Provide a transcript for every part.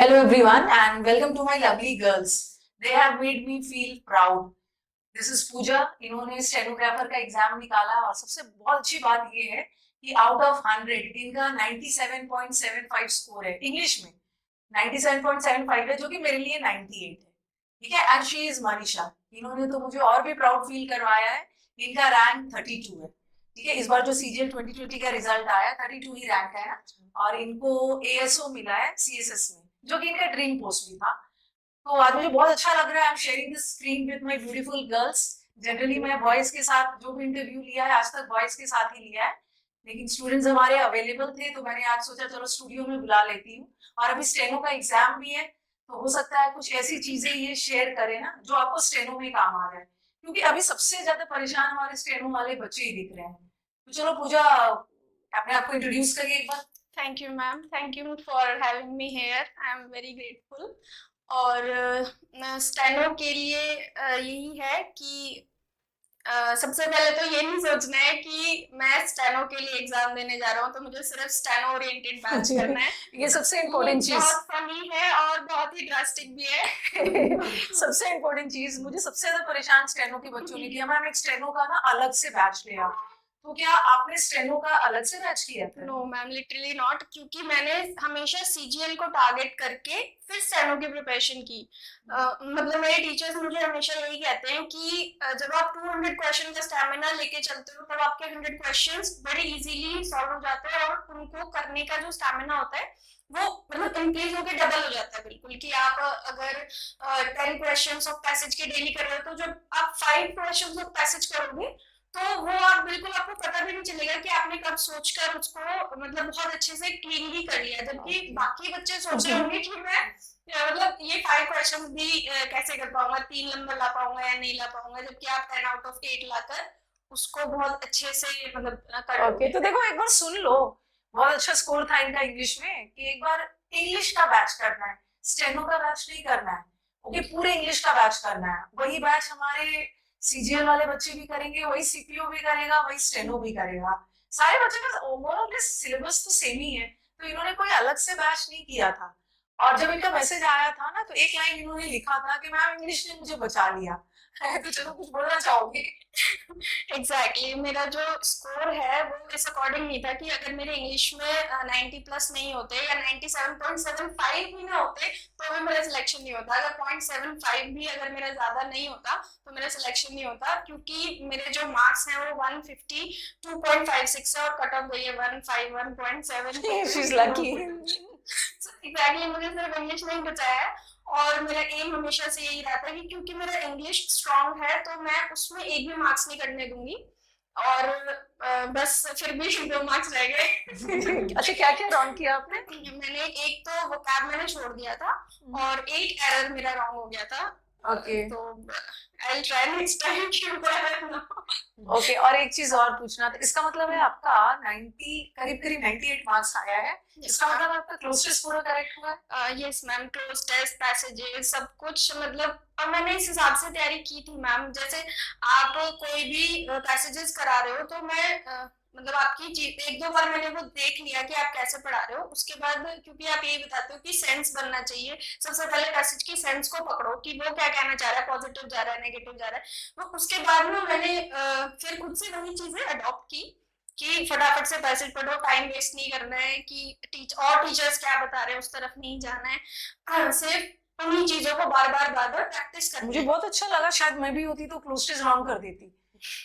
Hello everyone and welcome to my lovely girls. They have made me feel proud. This is Pooja. इन्होंने stenographer का exam निकाला और सबसे बहुत अच्छी बात ये है कि आउट ऑफ 100 इनका 97.75 स्कोर है इंग्लिश में। 97.75 है जो कि मेरे लिए 98 है। ठीक है। And she is Manisha. इन्होंने तो मुझे और भी प्राउड फील करवाया है। इनका रैंक 32 है। ठीक है। इस बार जो सीजीएल 2020 का रिजल्ट आया 32 ही रैंक है ना। और इनको एएसओ मिला है सीएसएस में जो कि इनका ड्रीम पोस्ट भी था। तो आज मुझे बहुत अच्छा लग रहा है। I am sharing this screen with my beautiful girls. Generally मैं बॉयज के साथ जो भी इंटरव्यू लिया है आज तक बॉयज के साथ ही लिया है, लेकिन स्टूडेंट्स हमारे अवेलेबल थे तो मैंने आज सोचा चलो स्टूडियो में बुला लेती हूँ। और अभी स्टेनो का एग्जाम भी है तो हो सकता है कुछ ऐसी चीजें ये शेयर करें ना जो आपको स्टेनो में काम आ जाए, क्योंकि अभी सबसे ज्यादा परेशान हमारे स्टेनो वाले बच्चे ही दिख रहे हैं। तो चलो पूजा अपने आप को इंट्रोड्यूस करिए एक बार। Thank you ma'am, thank you for having me here. I am very grateful. और स्टेनो के लिए यही है कि सबसे पहले तो ये नहीं सोचना है कि मैं स्टेनो के लिए एग्जाम देने जा रहा हूँ तो मुझे सिर्फ स्टेनो ओरिएंटेड बैच करना है। ये सबसे इम्पोर्टेंट चीज, बहुत फनी है और बहुत ही ड्रास्टिक भी है। सबसे इम्पोर्टेंट चीज मुझे सबसे ज्यादा परेशान स्टेनो के बच्चों ने किया। मैम एक स्टेनो का ना अलग से बैच लिया, तो क्या आपने स्टेनो का अलग से बैच किया था? नो मैम, लिटरली नॉट, क्योंकि मैंने हमेशा सीजीएल को टारगेट करके फिर स्टेनो की प्रिपरेशन की। मतलब मेरे टीचर्स मुझे हमेशा यही कहते हैं कि जब आप 200 क्वेश्चन का स्टैमिना लेके चलते हो तब आपके 100 क्वेश्चंस बड़े इजीली सॉल्व हो जाते हैं और उनको करने का जो स्टैमिना होता है वो मतलब इंक्रीज होकर डबल हो जाता है बिल्कुल। कि आप अगर 10 क्वेश्चंस ऑफ पैसेज के डेली कर रहे हो तो जब आप 5 क्वेश्चंस ऑफ पैसेज करोगे तो वो आप बिल्कुल, आपको पता भी नहीं चलेगा कि आपने कब सोचकर उसको मतलब बहुत अच्छे से क्लीनली कर लिया, जबकि बाकी बच्चे सोच रहे होंगे कि मैं मतलब ये 5 क्वेश्चन भी कैसे कर पाऊंगा, 3 नंबर ला पाऊंगा या नहीं ला पाऊंगा, जबकि आप 10 आउट ऑफ 8 लाकर उसको बहुत अच्छे से मतलब कर ओके तो देखो एक बार सुन लो, बहुत अच्छा स्कोर था इनका इंग्लिश में कि एक बार इंग्लिश का बैच करना है, स्टेनो का बैच नहीं करना है। ओके पूरे इंग्लिश का बैच करना है। वही बैच हमारे सीजीएल वाले बच्चे भी करेंगे, वही सीपीओ भी करेगा, वही स्टेनो भी करेगा। सारे बच्चे का ओवरऑल सिलेबस तो सेम ही है, तो इन्होंने कोई अलग से बैच नहीं किया था। और जब इनका मैसेज आया था ना तो एक लाइन इन्होंने लिखा था कि मैम इंग्लिश ने मुझे बचा लिया। तो चलो कुछ बोलना चाहोगे? एग्जैक्टली मेरा जो स्कोर है वो इस अकॉर्डिंग नहीं था कि अगर मेरे इंग्लिश में 90 प्लस नहीं होते या 97.75 भी ना होते तो भी मेरा सिलेक्शन नहीं होता। अगर 0.75 भी अगर मेरा ज्यादा नहीं होता तो मेरा सिलेक्शन नहीं होता, क्योंकि मेरे जो मार्क्स हैं वो 152.56 है और कट ऑफ गई है 151.7। She is lucky. एग्जैक्टली मुझे सिर्फ इंग्लिश नहीं बचाया है। और मेरा एम हमेशा से यही रहता है कि क्योंकि मेरा इंग्लिश स्ट्रांग है तो मैं उसमें एक भी मार्क्स नहीं कटने दूंगी। और बस फिर भी 2 मार्क्स रह गए। अच्छा क्या क्या रॉन्ग किया आपने? मैंने एक तो वोकैब मैंने छोड़ दिया था और एक एरर मेरा रॉन्ग हो गया था। ओके तो I will try next time कि ओके और एक चीज और पूछना था, इसका मतलब है आपका 90 करीब करीब 98 मार्क्स आया है, इसका मतलब आपका क्लोज टेस्ट पूरा करेक्ट हुआ है? Yes ma'am, cloze test passages सब कुछ मतलब मैंने इस हिसाब से तैयारी की थी मैम। जैसे आप कोई भी पैसेजेस करा रहे हो तो मैं मतलब आपकी एक दो बार मैंने वो देख लिया कि आप कैसे पढ़ा रहे हो, उसके बाद क्योंकि आप यही बताते हो कि सेंस बनना चाहिए, सबसे पहले पैसेज की सेंस को पकड़ो कि वो क्या कहना चाह रहा है, पॉजिटिव जा रहा है नेगेटिव जा रहा है। तो उसके बाद में मैंने फिर खुद से वही चीजें अडॉप्ट की कि फटाफट से पैसेज पढ़ो, टाइम वेस्ट नहीं करना है कि टीचर्स क्या बता रहे हैं उस तरफ नहीं जाना है, सिर्फ उन्हीं चीजों को बार बार प्रैक्टिस करनी। मुझे बहुत अच्छा लगा, शायद मैं भी होती तो क्लोज टेस्ट रॉन्ग कर देती,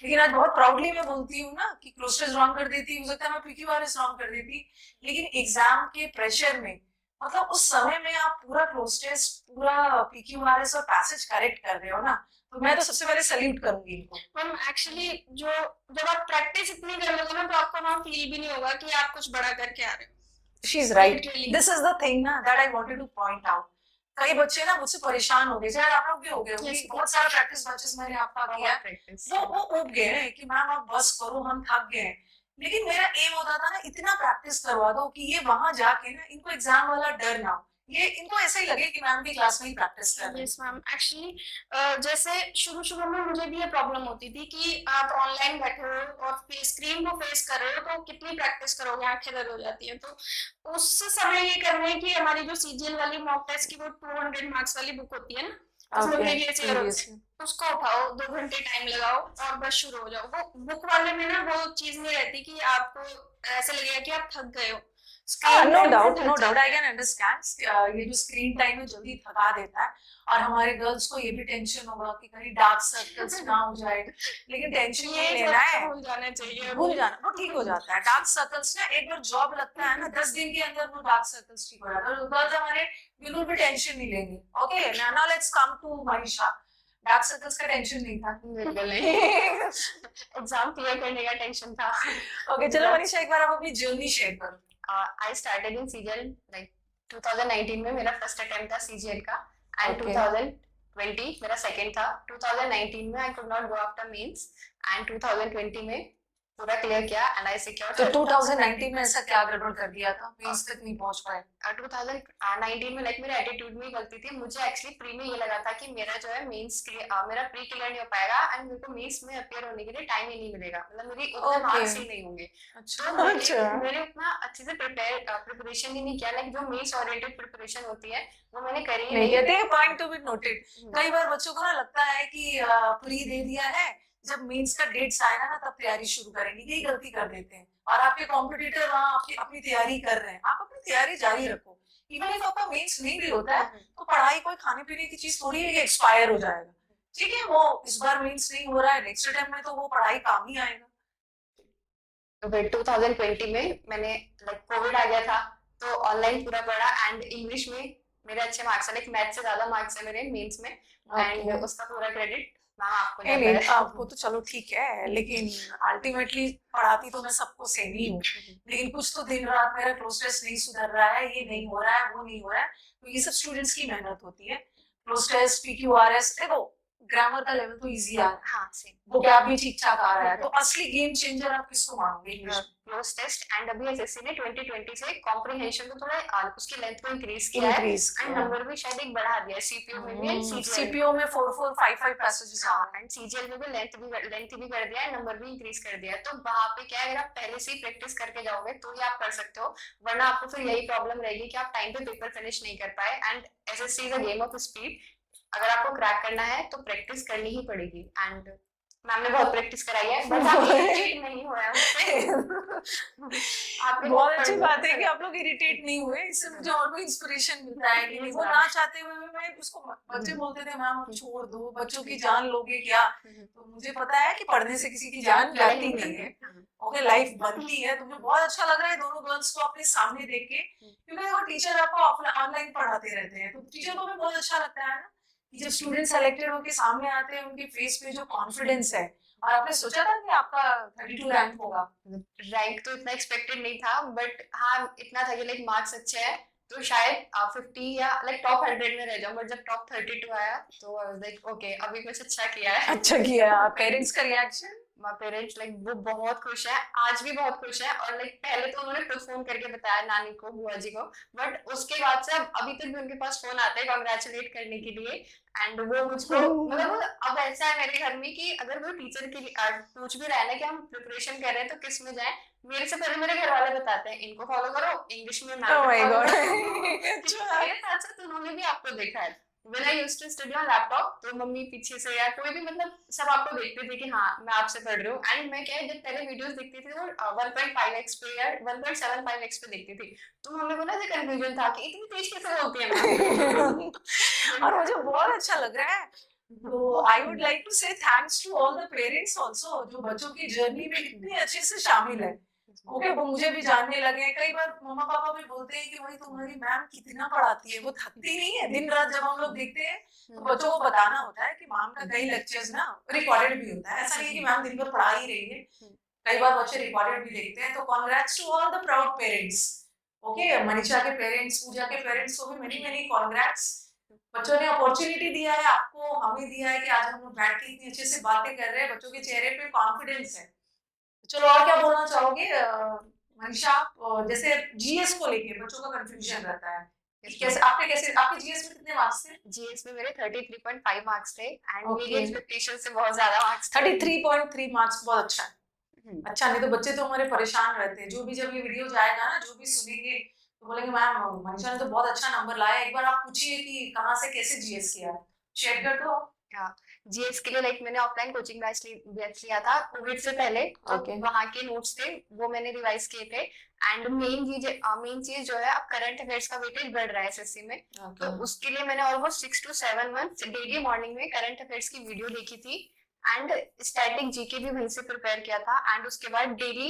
लेकिन आज बहुत प्राउडली मैं बोलती हूँ ना कि क्लोज टेस्ट रॉन्ग कर देती, हो सकता है मैं पीक्यूआरएस रॉन्ग कर देती, लेकिन एग्जाम के प्रेशर में मतलब उस समय में आप पूरा क्लोज टेस्ट पूरा पीक्यूआरएस और पैसेज करेक्ट कर रहे हो ना, तो मैं तो सबसे पहले सैल्यूट करूंगी इनको। मैम एक्चुअली जो जब आप प्रैक्टिस इतनी कर लोगे ना तो आपको ना फील भी नहीं होगा कि आप कुछ बड़ा करके आ रहे हो। She is right, this is the thing ना that I wanted to point out. कई बच्चे ना मुझसे परेशान हो गए, शायद आप लोग भी हो गए होंगे। Yes. बहुत सारा प्रैक्टिस बैचेस मैंने आपका किया है, वो उब गए हैं कि मैम आप बस करो हम थक गए हैं। लेकिन मेरा एम होता था ना इतना प्रैक्टिस करवा दो कि ये वहां जाके ना इनको एग्जाम वाला डर ना हो ये इनको ऐसे ही लगे कि मैम की क्लास में ही प्रैक्टिस कर रहे हैं। यस मैम, एक्चुअली जैसे शुरू में मुझे भी ये प्रॉब्लम होती थी कि आप ऑनलाइन बैठे हो और स्क्रीन को फेस कर रहे हो तो कितनी प्रैक्टिस करोगे, आंखें दर्द हो जाती है। तो उस समय ये कर रहे हैं कि हमारी जो सीजीएल वाली मॉक टेस्ट की वो 200 मार्क्स वाली बुक होती है ना, उसमें प्रीवियस ईयर होता है, उसको उठाओ, 2 घंटे टाइम लगाओ और बस शुरू हो जाओ। वो बुक वाले में ना वो चीज नहीं रहती कि आपको ऐसे लगेगा कि आप थक गए हो। No doubt, no doubt, I can understand. ये जो स्क्रीन टाइम है जल्दी थका देता है, और हमारे गर्ल्स को ये भी टेंशन होगा कि कहीं डार्क सर्कल्स ना हो जाए, लेकिन टेंशन नहीं लेना है, भूल जाना चाहिए, भूल जाना, वो ठीक हो जाता है। डार्क सर्कल्स ना एक बार जॉब लगता है ना, 10 दिन के अंदर वो डार्क सर्कल्स ठीक हो जाता है। गर्ल्स हमारे बिल्कुल भी टेंशन नहीं लेंगे। Okay, now let's come to Manisha. Dark circles का टेंशन नहीं था? बिल्कुल नहीं। एग्जाम क्लियर करने का टेंशन था। ओके, चलो मनीषा एक बार आप अपनी जर्नी शेयर करो। I started in CGL like 2019 में मेरा फर्स्ट अटेम्प्ट था CGL का, एंड Okay. 2020 मेरा सेकंड था। 2019 में I could not go after mains, and 2020 में पूरा क्लियर किया एंड आई सिक्योर्ड। तो 2019 में ऐसा क्या गड़बड़ कर दिया था, मेंस तक नहीं पहुंच पाए? 2019 में लाइक मेरे एटीट्यूड में ही गलती थी। मुझे एक्चुअली प्री में ये लगा था कि मेरा जो है मेंस मेरा प्री क्लियर नहीं हो पाएगा एंड मेरे को मेंस में अपीयर होने के लिए टाइम ही नहीं मिलेगा, मतलब मेरी उतने मार्क्स ही नहीं होंगे। तो मैंने उतना अच्छे से प्रिपरेशन ही नहीं किया। लाइक जो मेंस ओरिएंटेड प्रिपरेशन होती है वो मैंने करी नहीं कहते, पॉइंट टू बी नोटेड। कई बार बच्चों को ना लगता है कि प्री दे दिया है, जब मेंस का डेट्स आएगा ना तब तैयारी शुरू करेंगे, यही गलती कर देते हैं। और आपके कॉम्पिटिटर वहाँ आपकी अपनी तैयारी कर रहे हैं, आप अपनी तैयारी जारी रखो। इवन इफ आपका मेंस नहीं भी होता है तो पढ़ाई कोई खाने पीने की चीज थोड़ी है कि एक्सपायर हो जाएगा। ठीक है, वो इस बार मेंस नहीं हो रहा है, नेक्स्ट टाइम में तो वो पढ़ाई काम ही आएगा। तो फिर 2020 में मैंने लाइक कोविड आ गया था तो ऑनलाइन पूरा पढ़ा एंड इंग्लिश में मेरे अच्छे मार्क्स है, लाइक मैथ से ज्यादा मार्क्स है मेरे मेंस में, एंड उसका पूरा क्रेडिट मैम आपको जाता है। आपको तो चलो ठीक है, लेकिन अल्टीमेटली पढ़ाती तो मैं सबको सेम ही हूँ, लेकिन कुछ तो दिन रात मेरा क्लोज टेस्ट नहीं सुधर रहा है, ये नहीं हो रहा है, वो नहीं हो रहा है, तो ये सब स्टूडेंट्स की मेहनत होती है। क्लोज टेस्ट, PQRS, देखो ग्रामर का लेवल तो इजी आ रहा है, हाँ सेम, वो क्या भी ठीक ठाक आ रहा है, तो असली गेम चेंजर आप किसको मानोगे इंग्लिश में? क्लोज टेस्ट एंड अभी एसएससी ने 2020 से कॉम्प्रिहेंशन को थोड़ा उसकी लेंथ को इंक्रीज किया है एंड नंबर भी शायद एक बढ़ा दिया है सीपीओ में भी एंड सीपीओ में 4 5 5 पैसेजेस आ रहे हैं एंड सीजीएल में भी लेंथ भी कर दिया है, नंबर भी इंक्रीज कर दिया है। तो वहां पे क्या है, अगर आप पहले से ही प्रैक्टिस करके जाओगे तो ही आप कर सकते हो, वरना आपको फिर यही प्रॉब्लम रहेगी कि आप टाइम पे पेपर फिनिश नहीं कर पाए। And SSC is a game of speed, अगर आपको क्रैक करना है तो प्रैक्टिस करनी ही पड़ेगी। एंड मैम ने बहुत प्रैक्टिस कराई है बट आप इरिटेट नहीं हुआ आपने बहुत अच्छी बात है कि आप लोग इरिटेट नहीं हुए, इससे मुझे और भी इंस्पिरेशन मिलता है कि वो ना चाहते हुए भी मैं उसको, बच्चे बोलते थे मैम अब छोड़ दो, बच्चों की जान लोगे क्या, तो मुझे पता है कि पढ़ने से किसी की जान जाती नहीं है, ओके लाइफ बनती है। तो मुझे बहुत अच्छा लग रहा है दोनों गर्ल्स को अपने सामने देख के, क्योंकि देखो टीचर आपको ऑनलाइन पढ़ाते रहते हैं, तो टीचर को भी बहुत अच्छा लगता है ना कि जब स्टूडेंट सेलेक्टेड होके सामने आते हैं, उनके फेस पे जो कॉन्फिडेंस है। और आपने सोचा था कि आपका 32 रैंक होगा? रैंक तो इतना एक्सपेक्टेड नहीं था बट हाँ इतना था कि लाइक मार्क्स अच्छे हैं तो शायद 50 या लाइक टॉप 100 में रह जाऊं, बट जब टॉप 32 आया तो आई वाज लाइक ओके अभी कुछ अच्छा किया है। अच्छा किया। पेरेंट्स का रिएक्शन? माय पेरेंट्स लाइक वो बहुत खुश है, आज भी बहुत खुश है। और लाइक पहले तो उन्होंने खुद फोन करके बताया नानी को, बुआ जी को, बट उसके बाद से अब अभी तक भी उनके पास फोन आता है कांग्रेचुलेट करने के लिए। एंड वो मुझको मतलब अब ऐसा है मेरे घर में कि अगर वो टीचर के लिए पूछ भी रहा है ना कि हम प्रिपरेशन कर रहे हैं तो किस में जाए, मेरे से पहले मेरे घर वाले बताते हैं इनको फॉलो करो इंग्लिश में मैम को फॉलो करो। अच्छा, मेरे साथ साथ उन्होंने भी आपको देखा है when I used to study on laptop, तो मम्मी पीछे से या कोई भी मतलब सब आपको देखते थे कि हाँ मैं आपसे पढ़ रही हूँ। एंड मैं क्या है जब पहले वीडियोस देखती थी वो 1.5x पे या 1.75x पे देखती थी, तो मम्मी को ना ऐसे कंफ्यूजन था कि इतनी तेज कैसे बोलती है मैम। और मुझे बहुत अच्छा लग रहा है, तो I would like to say thanks to all the parents also जो बच्चों की जर्नी में इतने अच्छे से शामिल है। ओके, वो मुझे भी जानने लगे। कई बार मम्मा पापा भी बोलते हैं कि भाई तुम्हारी मैम कितना पढ़ाती है, वो थकती नहीं है? दिन रात जब हम लोग देखते हैं तो बच्चों को बताना होता है कि मैम का कई लेक्चर्स ना रिकॉर्डेड भी होता है, ऐसा नहीं है कि मैम दिन भर पढ़ा ही रही है, कई बार बच्चे रिकॉर्डेड भी देखते हैं। तो congrats to all the proud parents. Okay, Manisha के पेरेंट्स, पूजा के पेरेंट्स को भी मेनी मेनी कांग्रेट्स। बच्चों ने अपॉर्चुनिटी दिया है आपको, हमें दिया है कि आज हम लोग बैठ के इतनी अच्छे से बातें कर रहे हैं, बच्चों के चेहरे पे कॉन्फिडेंस है। चलो और क्या बोलना चाहोगे मनीषा? जैसे जीएस को लेके बच्चों का कंफ्यूजन रहता है, कैसे आपके जीएस में कितने मार्क्स थे? जीएस में मेरे 33.5 मार्क्स थे एंड मेरी Okay. एक्सपेक्टेशन से बहुत ज्यादा मार्क्स थे। 33.3 मार्क्स बहुत अच्छा है। हम्म। अच्छा, नहीं तो बच्चे तो हमारे परेशान रहते हैं। जो भी जब ये वीडियो जाएगा ना, जो भी सुनेंगे तो बोलेंगे मैम मनीषा ने तो बहुत अच्छा नंबर लाया। एक बार आप पूछिए कि कहाँ से कैसे जीएस किया है, शेयर कर दो। जीएस के लिए लाइक मैंने ऑफलाइन कोचिंग बैच लिया था कोविड से पहले, तो Okay. वहाँ के नोट्स थे वो मैंने रिवाइज किए थे। एंड मेन चीज जो है, अब करंट अफेयर्स का वेटेज बढ़ रहा है एसएससी में, तो उसके लिए मैंने almost 6 to 7 months daily morning में करंट अफेयर्स की वीडियो देखी थी एंड स्टैटिक जीके भी वहीं से प्रिपेयर किया था। एंड उसके बाद डेली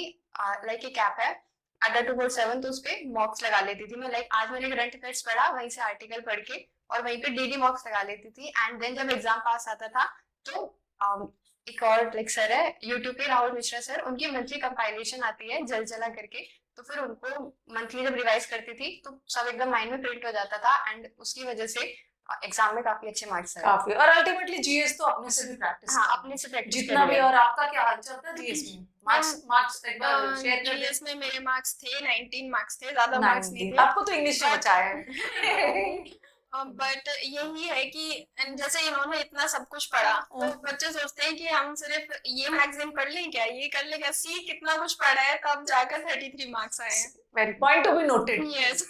लाइक एक ऐप है अड्डा 247, तो उस पे मॉक्स लगा लेती थी मैं। लाइक आज मैंने करंट अफेयर्स पढ़ा, वहीं से आर्टिकल पढ़ के और वहीं पे डेली मॉक्स लगा लेती थी। एंड देन जब एग्जाम पास आता था तो एक और लाइक सर है यूट्यूब पे, राहुल मिश्रा सर, उनकी मंथली कंपाइलेशन आती है जल जला करके, तो फिर उनको मंथली जब रिवाइज करती थी तो सब एकदम माइंड में प्रिंट हो जाता था एंड उसकी वजह से एग्जाम में काफी अच्छे मार्क्स आए। काफी, और अल्टीमेटली जीएस तो अपने से भी प्रैक्टिस। हाँ, अपने से प्रैक्टिस जितना भी। और आपका क्या हाल चलता है जीएस में? मार्क्स एक बार शेयर कर जीएस में मेरे मार्क्स थे 19 मार्क्स थे, ज्यादा मार्क्स नहीं थे। आपको तो इंग्लिश में बचा है। बट यही है कि जैसे इन्होंने इतना सब कुछ पढ़ा तो बच्चे सोचते हैं कि हम सिर्फ ये मैगजीन पढ़ लें क्या, ये कर लें क्या, सी कितना कुछ पढ़ा है तब जाकर 33 मार्क्स आए हैं। Very point to be noted. Yes,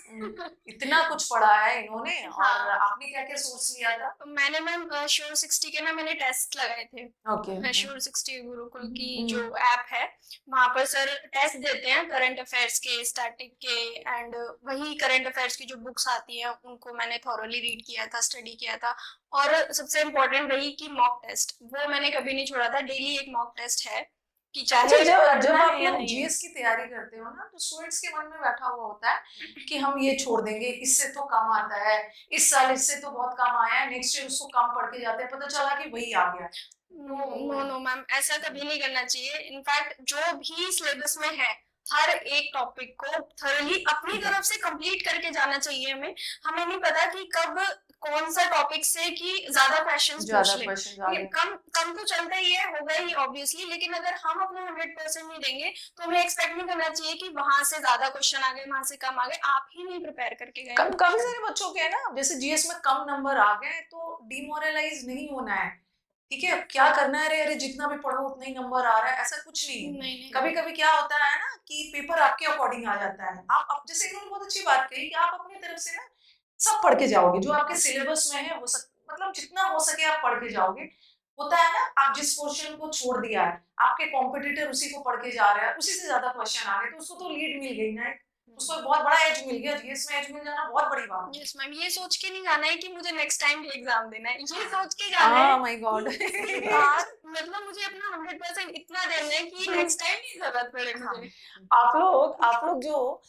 इतना कुछ पढ़ा है इन्होंने। हाँ। और आपने क्या क्या सोर्स लिया था? मैंने मैम श्योर 60 के ना मैंने टेस्ट लगाए थे। ओके। श्योर 60 गुरुकुल की जो ऐप है, वहाँ पर सर टेस्ट देते हैं करंट अफेयर्स के, स्टैटिक के, एंड वही करंट अफेयर्स की जो बुक्स आती हैं उनको मैंने थॉरोली रीड किया था, स्टडी किया था। और सबसे इम्पोर्टेंट वही कि मॉक टेस्ट, वो मैंने कभी नहीं छोड़ा था। डेली एक मॉक टेस्ट है कि चाहे जब आप लोग जीएस की तैयारी करते हो ना, तो स्टूडेंट्स के मन में बैठा हुआ होता है कि हम ये छोड़ देंगे, इससे तो कम आता है, इस साल इससे तो बहुत कम आया है, नेक्स्ट ईयर उसको कम पढ़ के जाते हैं, पता चला कि वही आ गया। नो मैम, ऐसा कभी नहीं करना चाहिए। इनफैक्ट जो भी सिलेबस में है हर एक टॉपिक को थोरली अपनी तरफ से कंप्लीट करके जाना चाहिए। हमें नहीं पता कि कब कौन सा टॉपिक से कि ज्यादा क्वेश्चंस पूछ ले। कम तो चलता ही है, होगा ही ऑब्वियसली, लेकिन अगर हम अपना 100% नहीं देंगे तो हमें एक्सपेक्ट नहीं करना चाहिए कि वहां से ज्यादा क्वेश्चन आ गए, वहां से कम आ गए। आप ही नहीं प्रिपेयर करके गए। काफी सारे बच्चों के है ना, जैसे जीएस में कम नंबर आ गए तो डिमोरलाइज नहीं होना है। ठीक है, क्या करना है, अरे जितना भी पढ़ो उतना ही नंबर आ रहा है, ऐसा कुछ नहीं। कभी कभी क्या होता है ना कि पेपर आपके अकॉर्डिंग आ जाता है। आप जैसे इन्होंने बहुत अच्छी बात कही कि आप अपनी तरफ से ना सब पढ़ के जाओगे, जो आपके सिलेबस में है वो सब, मतलब जितना हो सके आप पढ़ के जाओगे। होता है ना, आप जिस पोर्शन को छोड़ दिया है, आपके कॉम्पिटिटर उसी को पढ़ के जा रहा है, उसी से ज्यादा क्वेश्चन आ गए, तो उसको तो लीड मिल गई ना, उसको बहुत बड़ा एज मिल गया। जीएस में एज मिल जाना बहुत बड़ी बात है। यस मैम, ये सोच के नहीं जाना है कि मुझे नेक्स्ट टाइम भी एग्जाम देना है, ये सोच के जाना है माय गॉड मतलब मुझे अपना 100% इतना देना है कि नेक्स्ट टाइम नहीं जरूरत पड़े मुझे। आप लोग जो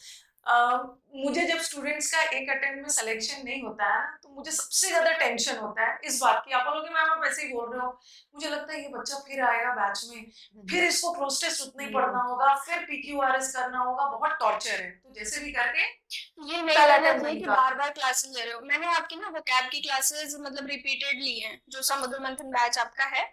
मुझे जब स्टूडेंट्स का एक अटेम्प्ट में सिलेक्शन नहीं होता है तो मुझे सबसे ज्यादा टेंशन होता है इस बात की। आप लोग मैम आप ऐसे ही बोल रहे हो, मुझे लगता है ये बच्चा फिर आएगा बैच में, फिर इसको क्लोज टेस्ट उतना ही पढ़ना होगा, फिर पीक्यूआरएस करना होगा, बहुत टॉर्चर है। तो जैसे भी करके ये नहीं करना चाहिए कि बार-बार क्लासेस ले रहे हो। मैंने आपकी ना वोकैब की क्लासेस मतलब रिपीटेड ली हैं, जो समुद्र मंथन बैच आपका है,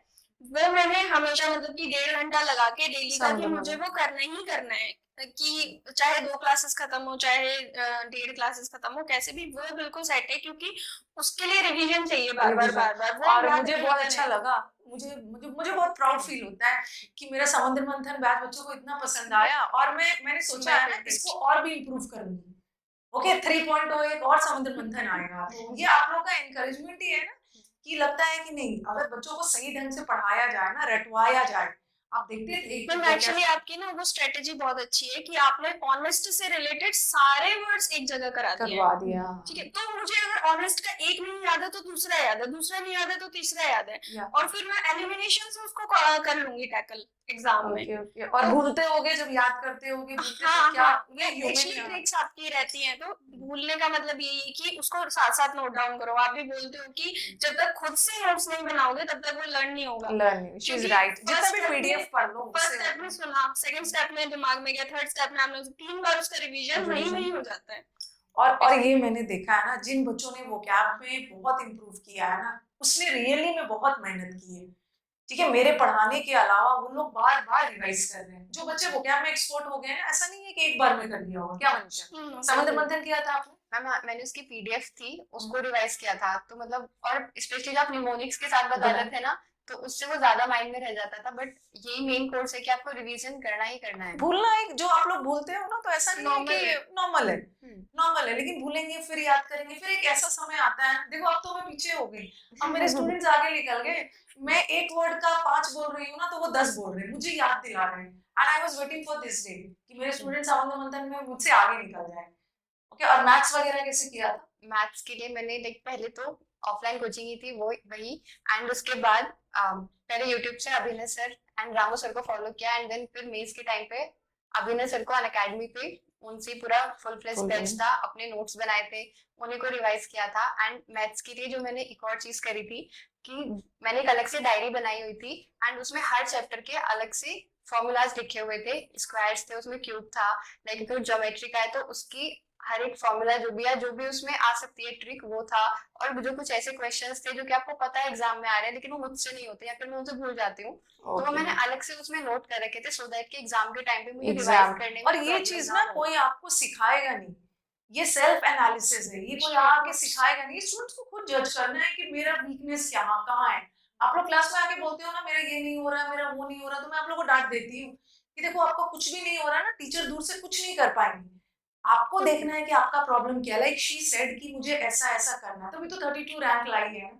वो मैंने हमेशा मतलब कि 1.5 घंटा लगा के डेली का कि मुझे वो करना ही करना है, कि चाहे 2 क्लासेस खत्म हो, चाहे 1.5 क्लासेस खत्म हो, कैसे भी वो बिल्कुल सेट है, क्योंकि उसके लिए रिवीजन चाहिए बार-बार। और मुझे बहुत अच्छा लगा, मुझे बहुत प्राउड फील होता है कि मेरा समुद्र मंथन बैच बच्चों को इतना पसंद आया। और मैंने सोचा है ना इसको और भी इम्प्रूव करूंगी। ओके, 3.0 एक और समुद्र मंथन आएगा। तो ये आप लोगों का एनकरेजमेंट ही है ना, कि लगता है कि नहीं, अगर बच्चों को सही ढंग से पढ़ाया जाए ना, रटवाया जाए। आप देखते थे मैम एक्चुअली आपकी ना वो स्ट्रेटेजी बहुत अच्छी है कि आपने ऑनेस्ट से रिलेटेड सारे वर्ड्स एक जगह करवा दिया। ठीक है, तो मुझे अगर ऑनेस्ट का एक नहीं याद है तो दूसरा याद है, दूसरा नहीं याद है तो तीसरा याद है, और फिर मैं एलिमिनेशन से उसको कर लूंगी टैकल एग्जाम में। और भूलते होगे जब याद करते होगे, ये एक्चुअली ट्रिक्स आपकी रहती हैं। तो भूलने का मतलब यही है कि उसको साथ साथ नोट डाउन करो। आप भी बोलते हो कि जब तक खुद से नोट्स नहीं बनाओगे तब तक वो लर्न नहीं होगा। शी इज राइट, जितना भी पीडीएफ पढ़ लो। फर्स्ट स्टेप में सुना, सेकंड स्टेप में दिमाग में गया, थर्ड स्टेप में हमने 3 बार उसका रिवीजन वही हो जाता है। और ये मैंने देखा है ना, जिन बच्चों ने वोकैब में बहुत इम्प्रूव किया है ना, उसने रियली में बहुत मेहनत की है। ठीक है, मेरे पढ़ाने के अलावा वो लोग बार बार रिवाइज कर रहे हैं। जो बच्चे वोकैब में एक्सपर्ट हो गए हैं, ऐसा नहीं है कि एक बार में कर दिया होगा। क्या मनीषा, समुद्र मंथन किया था आपने? मैम मैंने उसकी पीडीएफ थी, उसको रिवाइज किया था, तो मतलब और स्पेशली जो आप निमोनिक्स के साथ बता रहे थे ना, तो उससे वो ज्यादा माइंड में रह जाता था। बट यही मेन कोर्स है कि आपको रिवीजन करना ही करना है। भूलना एक जो आप लोग भूलते हो ना, तो ऐसा नहीं है Normal है। कि नॉर्मल है, नॉर्मल है, लेकिन भूलेंगे फिर याद करेंगे, फिर एक ऐसा समय आता है, देखो अब तो मैं पीछे हो गई, अब मेरे स्टूडेंट्स आगे निकल गए, मैं एक वर्ड का 5 बोल रही हूँ ना, तो वो 10 बोल रहे हैं, मुझे याद दिला रहे हैं, and I was waiting for this day कि मेरे स्टूडेंट्स आनंद मंथन में मुझसे आगे निकल जाए। ओके, और मैथ्स वगैरह कैसे किया था? मैथ्स के लिए मैंने लाइक पहले तो ऑफलाइन कोचिंग ही थी वो वही, एंड उसके बाद पहले यूट्यूब से अभिनय सर एंड रामू सर को फॉलो किया, एंड देन फिर मेंस के टाइम पे अभिनय सर को अन अकेडमी पे उनसे पूरा फुल फ्लेज बैच था, अपने नोट्स बनाए थे, उन्हीं को रिवाइज किया था। एंड मैथ्स के लिए जो मैंने एक और चीज करी थी कि मैंने एक अलग से डायरी बनाई हुई थी, एंड उसमें हर चैप्टर के अलग से फॉर्मूलाज लिखे हुए थे, स्क्वायर्स थे उसमें, क्यूब था, लाइक कोई ज्योमेट्री का है तो उसकी हर एक फॉर्मूला जो भी है, जो भी उसमें आ सकती है ट्रिक, वो था। और जो कुछ ऐसे क्वेश्चंस थे जो कि आपको पता है एग्जाम में आ रहे हैं लेकिन वो मुझसे नहीं होते या फिर मैं उनसे भूल जाती हूँ, तो वो मैंने अलग से उसमें नोट कर रखे थे सो दैट कि एग्जाम के टाइम पे मुझे रिवाइज करने में और ये चीज ना कोई आपको सिखाएगा नहीं, ये सेल्फ एनालिसिस है, ये कोई आके सिखाएगा नहीं, स्टूडेंट्स को खुद जज करना है कि मेरा वीकनेस यहाँ कहाँ है। आप लोग क्लास में आके बोलते हो ना मेरा ये नहीं हो रहा, मेरा वो नहीं हो रहा, तो मैं आप लोगों को डांट देती हूँ कि देखो आपको कुछ भी नहीं हो रहा ना, टीचर दूर से कुछ नहीं कर पाएंगे, आपको देखना है कि आपका प्रॉब्लम क्या है। लाइक शी सेड कि मुझे ऐसा ऐसा करना है, तभी तो 32 रैंक लाई है।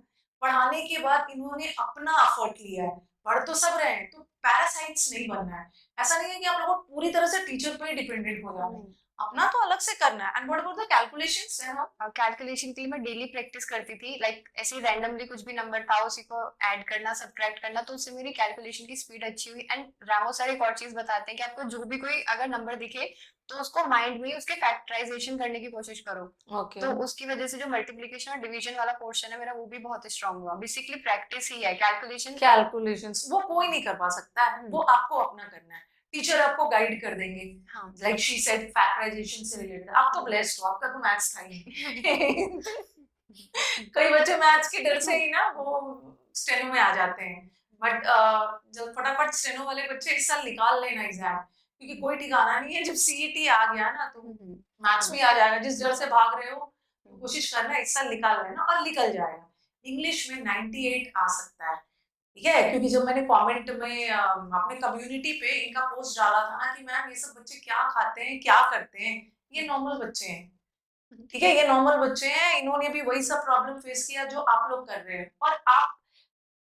पढ़ाने के बाद इन्होंने अपना एफर्ट लिया है, पढ़ तो सब रहे हैं, तो पैरासाइट्स नहीं बनना है। ऐसा नहीं है कि आप लोगों को पूरी तरह से टीचर पे डिपेंडेंट हो जाना है, अपना तो अलग से करना है। And what about the calculations? Calculation के लिए मैं डेली प्रैक्टिस करती थी, लाइक ऐसे रैंडमली कुछ भी नंबर था उसी को ऐड करना, सब्ट्रैक्ट करना, तो उससे मेरी कैलकुलेशन की स्पीड अच्छी हुई। एंड रामो सर एक और चीज बताते हैं कि आपको जो भी कोई अगर नंबर दिखे तो उसको माइंड में उसके फैक्टराइजेशन करने की कोशिश करो। तो उसकी वजह से जो मल्टीप्लिकेशन और डिवीजन वाला पोर्शन है मेरा, वो भी बहुत स्ट्रांग हुआ। बेसिकली प्रैक्टिस ही है, कैलकुलेशंस वो कोई नहीं कर पा सकता है, वो आपको अपना करना है, टीचर आपको गाइड कर देंगे। लाइक शी सेड फैक्टराइजेशन से रिलेटेड, आप तो ब्लेस्ड हो, आपका तो मैथ्स था ही। कई बच्चे मैथ्स के डर से ही ना वो स्टेनो में आ जाते हैं, बट जब फटाफट स्टेनो वाले बच्चे इस साल निकाल लेना एग्जाम, क्योंकि कोई ठिकाना नहीं है, जब सीईटी आ गया ना तो मैथ्स भी आ जाएगा। जिस डर से भाग रहे हो तो कोशिश करना इस साल निकाल लेना, और निकल जाएगा। इंग्लिश में 98 आ सकता है, ठीक है, क्योंकि जब मैंने कमेंट में अपने कम्युनिटी पे इनका पोस्ट डाला था ना कि मैम ये सब बच्चे क्या खाते हैं क्या करते हैं, ये नॉर्मल बच्चे हैं, ठीक है, ये नॉर्मल बच्चे हैं, इन्होंने भी वही सब प्रॉब्लम फेस किया जो आप लोग कर रहे हैं,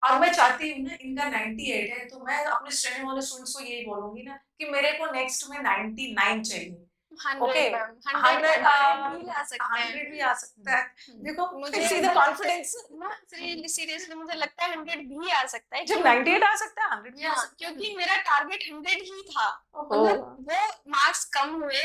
और मैं चाहती हूँ ना इनका 98 है, तो मैं अपने स्टूडेंट वाले स्टूडेंट्स को यही बोलूंगी ना कि मेरे को नेक्स्ट में 99 चाहिए। 100 ओके, 100 100 भी ला सकते हैं। 100 भी आ सकता है। देखो मुझे सी द कॉन्फिडेंस, सीरियसली मुझे लगता है 100 भी आ सकता है, जब 98 आ सकता है 100 भी आ सकता है, क्योंकि मेरा टारगेट 100 ही था। ओहो। मतलब वो मार्क्स कम हुए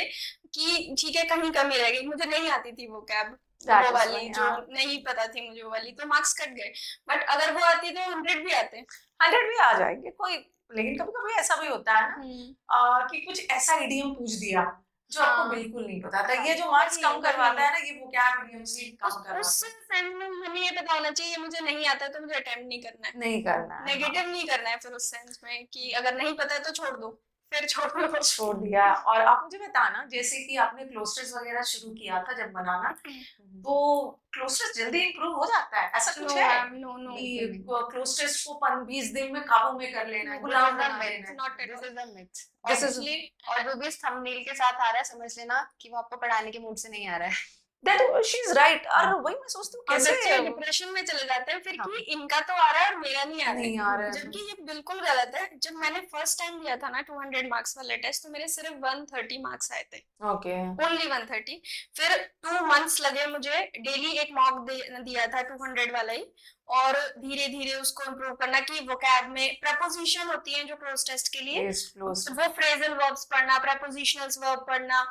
कि ठीक है कहीं कमी रह गई, मुझे नहीं आती थी वो कैब, That वो is वाली fine, जो हाँ। नहीं पता थी मुझे, वो वाली तो मार्क्स कट गए। बट अगर वो आती तो 100 भी आते। 100 भी आ जाएंगे कोई, लेकिन कभी कभी ऐसा भी होता है ना कि कुछ ऐसा इडियम पूछ दिया जो आपको बिल्कुल नहीं पता था। ये जो मार्क्स कम करवाता है ना, ये वोकैब इडियम्स ही कम करवाता है। उस सेंस में हमें ये पता होना चाहिए मुझे नहीं आता तो मुझे अटेम्प्ट नहीं करना है, नहीं करना है, नेगेटिव नहीं करना है। फिर उस सेंस में कि अगर नहीं पता है तो छोड़ दो, फिर छोड़ दिया। और आप मुझे बताना, जैसे कि आपने क्लोस्टर्स वगैरह शुरू किया था जब बनाना, तो क्लोस्टर्स जल्दी इंप्रूव हो जाता है, ऐसा कुछ है कि क्लोस्टर्स को 20 दिन में काबू में कर लेना है, गुलाम बना लेना है? This is the myth. This is- और जो भी इस थंबनेल के साथ आ रहा है समझ लेना कि वो आपको पढ़ाने के मूड से नहीं आ रहा है। That she is right। और वही मैं सोचती हूँ कैसे बच्चे डिप्रेशन में चले जाते हैं फिर कि इनका तो आ रहा है और मेरा नहीं आ रहा है, जबकि ये बिल्कुल गलत है। जब मैंने फर्स्ट टाइम दिया था ना 200 मार्क्स वाले टेस्ट, तो मेरे सिर्फ 130 मार्क्स आए थे, ओनली 130। फिर 2 मंथ्स लगे मुझे, डेली एक मॉक दिया था 200 वाला ही, और धीरे धीरे उसको इम्प्रूव करना कि वोकैब में प्रपोजिशन होती है जो क्लोज टेस्ट के लिए, वो फ्रेजल वर्ब्स पढ़ना, प्रपोजिशनल्स वर्ब पढ़ना,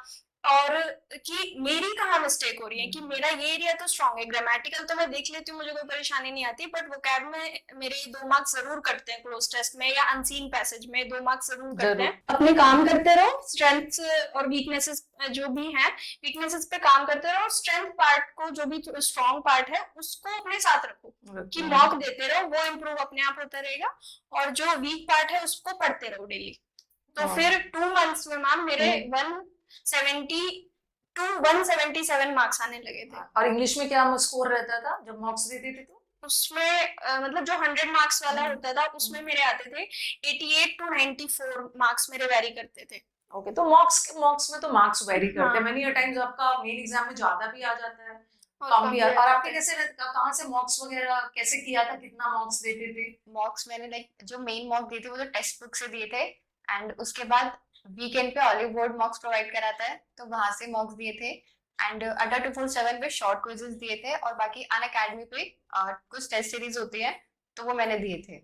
और कि मेरी कहाँ मिस्टेक हो रही है, कि मेरा ये एरिया तो स्ट्रांग है, ग्रामेटिकल तो मैं देख लेती हूँ, मुझे कोई परेशानी नहीं आती, बट वोकैब में मेरे 2 मार्क्स जरूर कटते हैं क्लोज टेस्ट में, या अनसीन पैसेज में 2 मार्क्स जरूर कटते हैं। अपने काम करते रहो, स्ट्रेंथ्स और वीकनेसेस जो भी हैं, वीकनेसेस पे काम करते रहो, स्ट्रेंथ पार्ट को जो भी स्ट्रांग पार्ट है उसको अपने साथ रखो, कि मॉक देते रहो, वो इम्प्रूव अपने आप होता रहेगा, और जो वीक पार्ट है उसको पढ़ते रहो डेली। तो फिर 2 मंथ्स में मैम मेरे 170 टू 177 मार्क्स आने लगे थे। और इंग्लिश में क्या स्कोर रहता था जब मार्क्स देते थे तो? उसमें मतलब जो 100 मार्क्स वाला होता था उसमें मेरे आते थे 88 to 94 मार्क्स मेरे वेरी करते थे। ओके, तो मार्क्स में तो मार्क्स वेरी करते हैं, हाँ। मेनी टाइम्स आपका मेन एग्जाम में ज्यादा भी आ जाता है, और कम कम भी भी आ, आ और जाता आपके है। कैसे कहाँ से मार्क्स वगैरह कैसे किया था, कितना मार्क्स देते थे? मॉक्स मैंने लाइक जो मेन मॉक दिए थे वो तो टेक्स्ट बुक से दिए थे, एंड उसके बाद वीकेंड पे ऑलिव बोर्ड मॉक्स प्रोवाइड कराता है तो वहां से मॉक्स दिए थे, एंड अड्डा 247 पे शॉर्ट क्विजेस दिए थे, और बाकी अन अकेडमी पे कुछ टेस्ट सीरीज होती है तो वो मैंने दिए थे।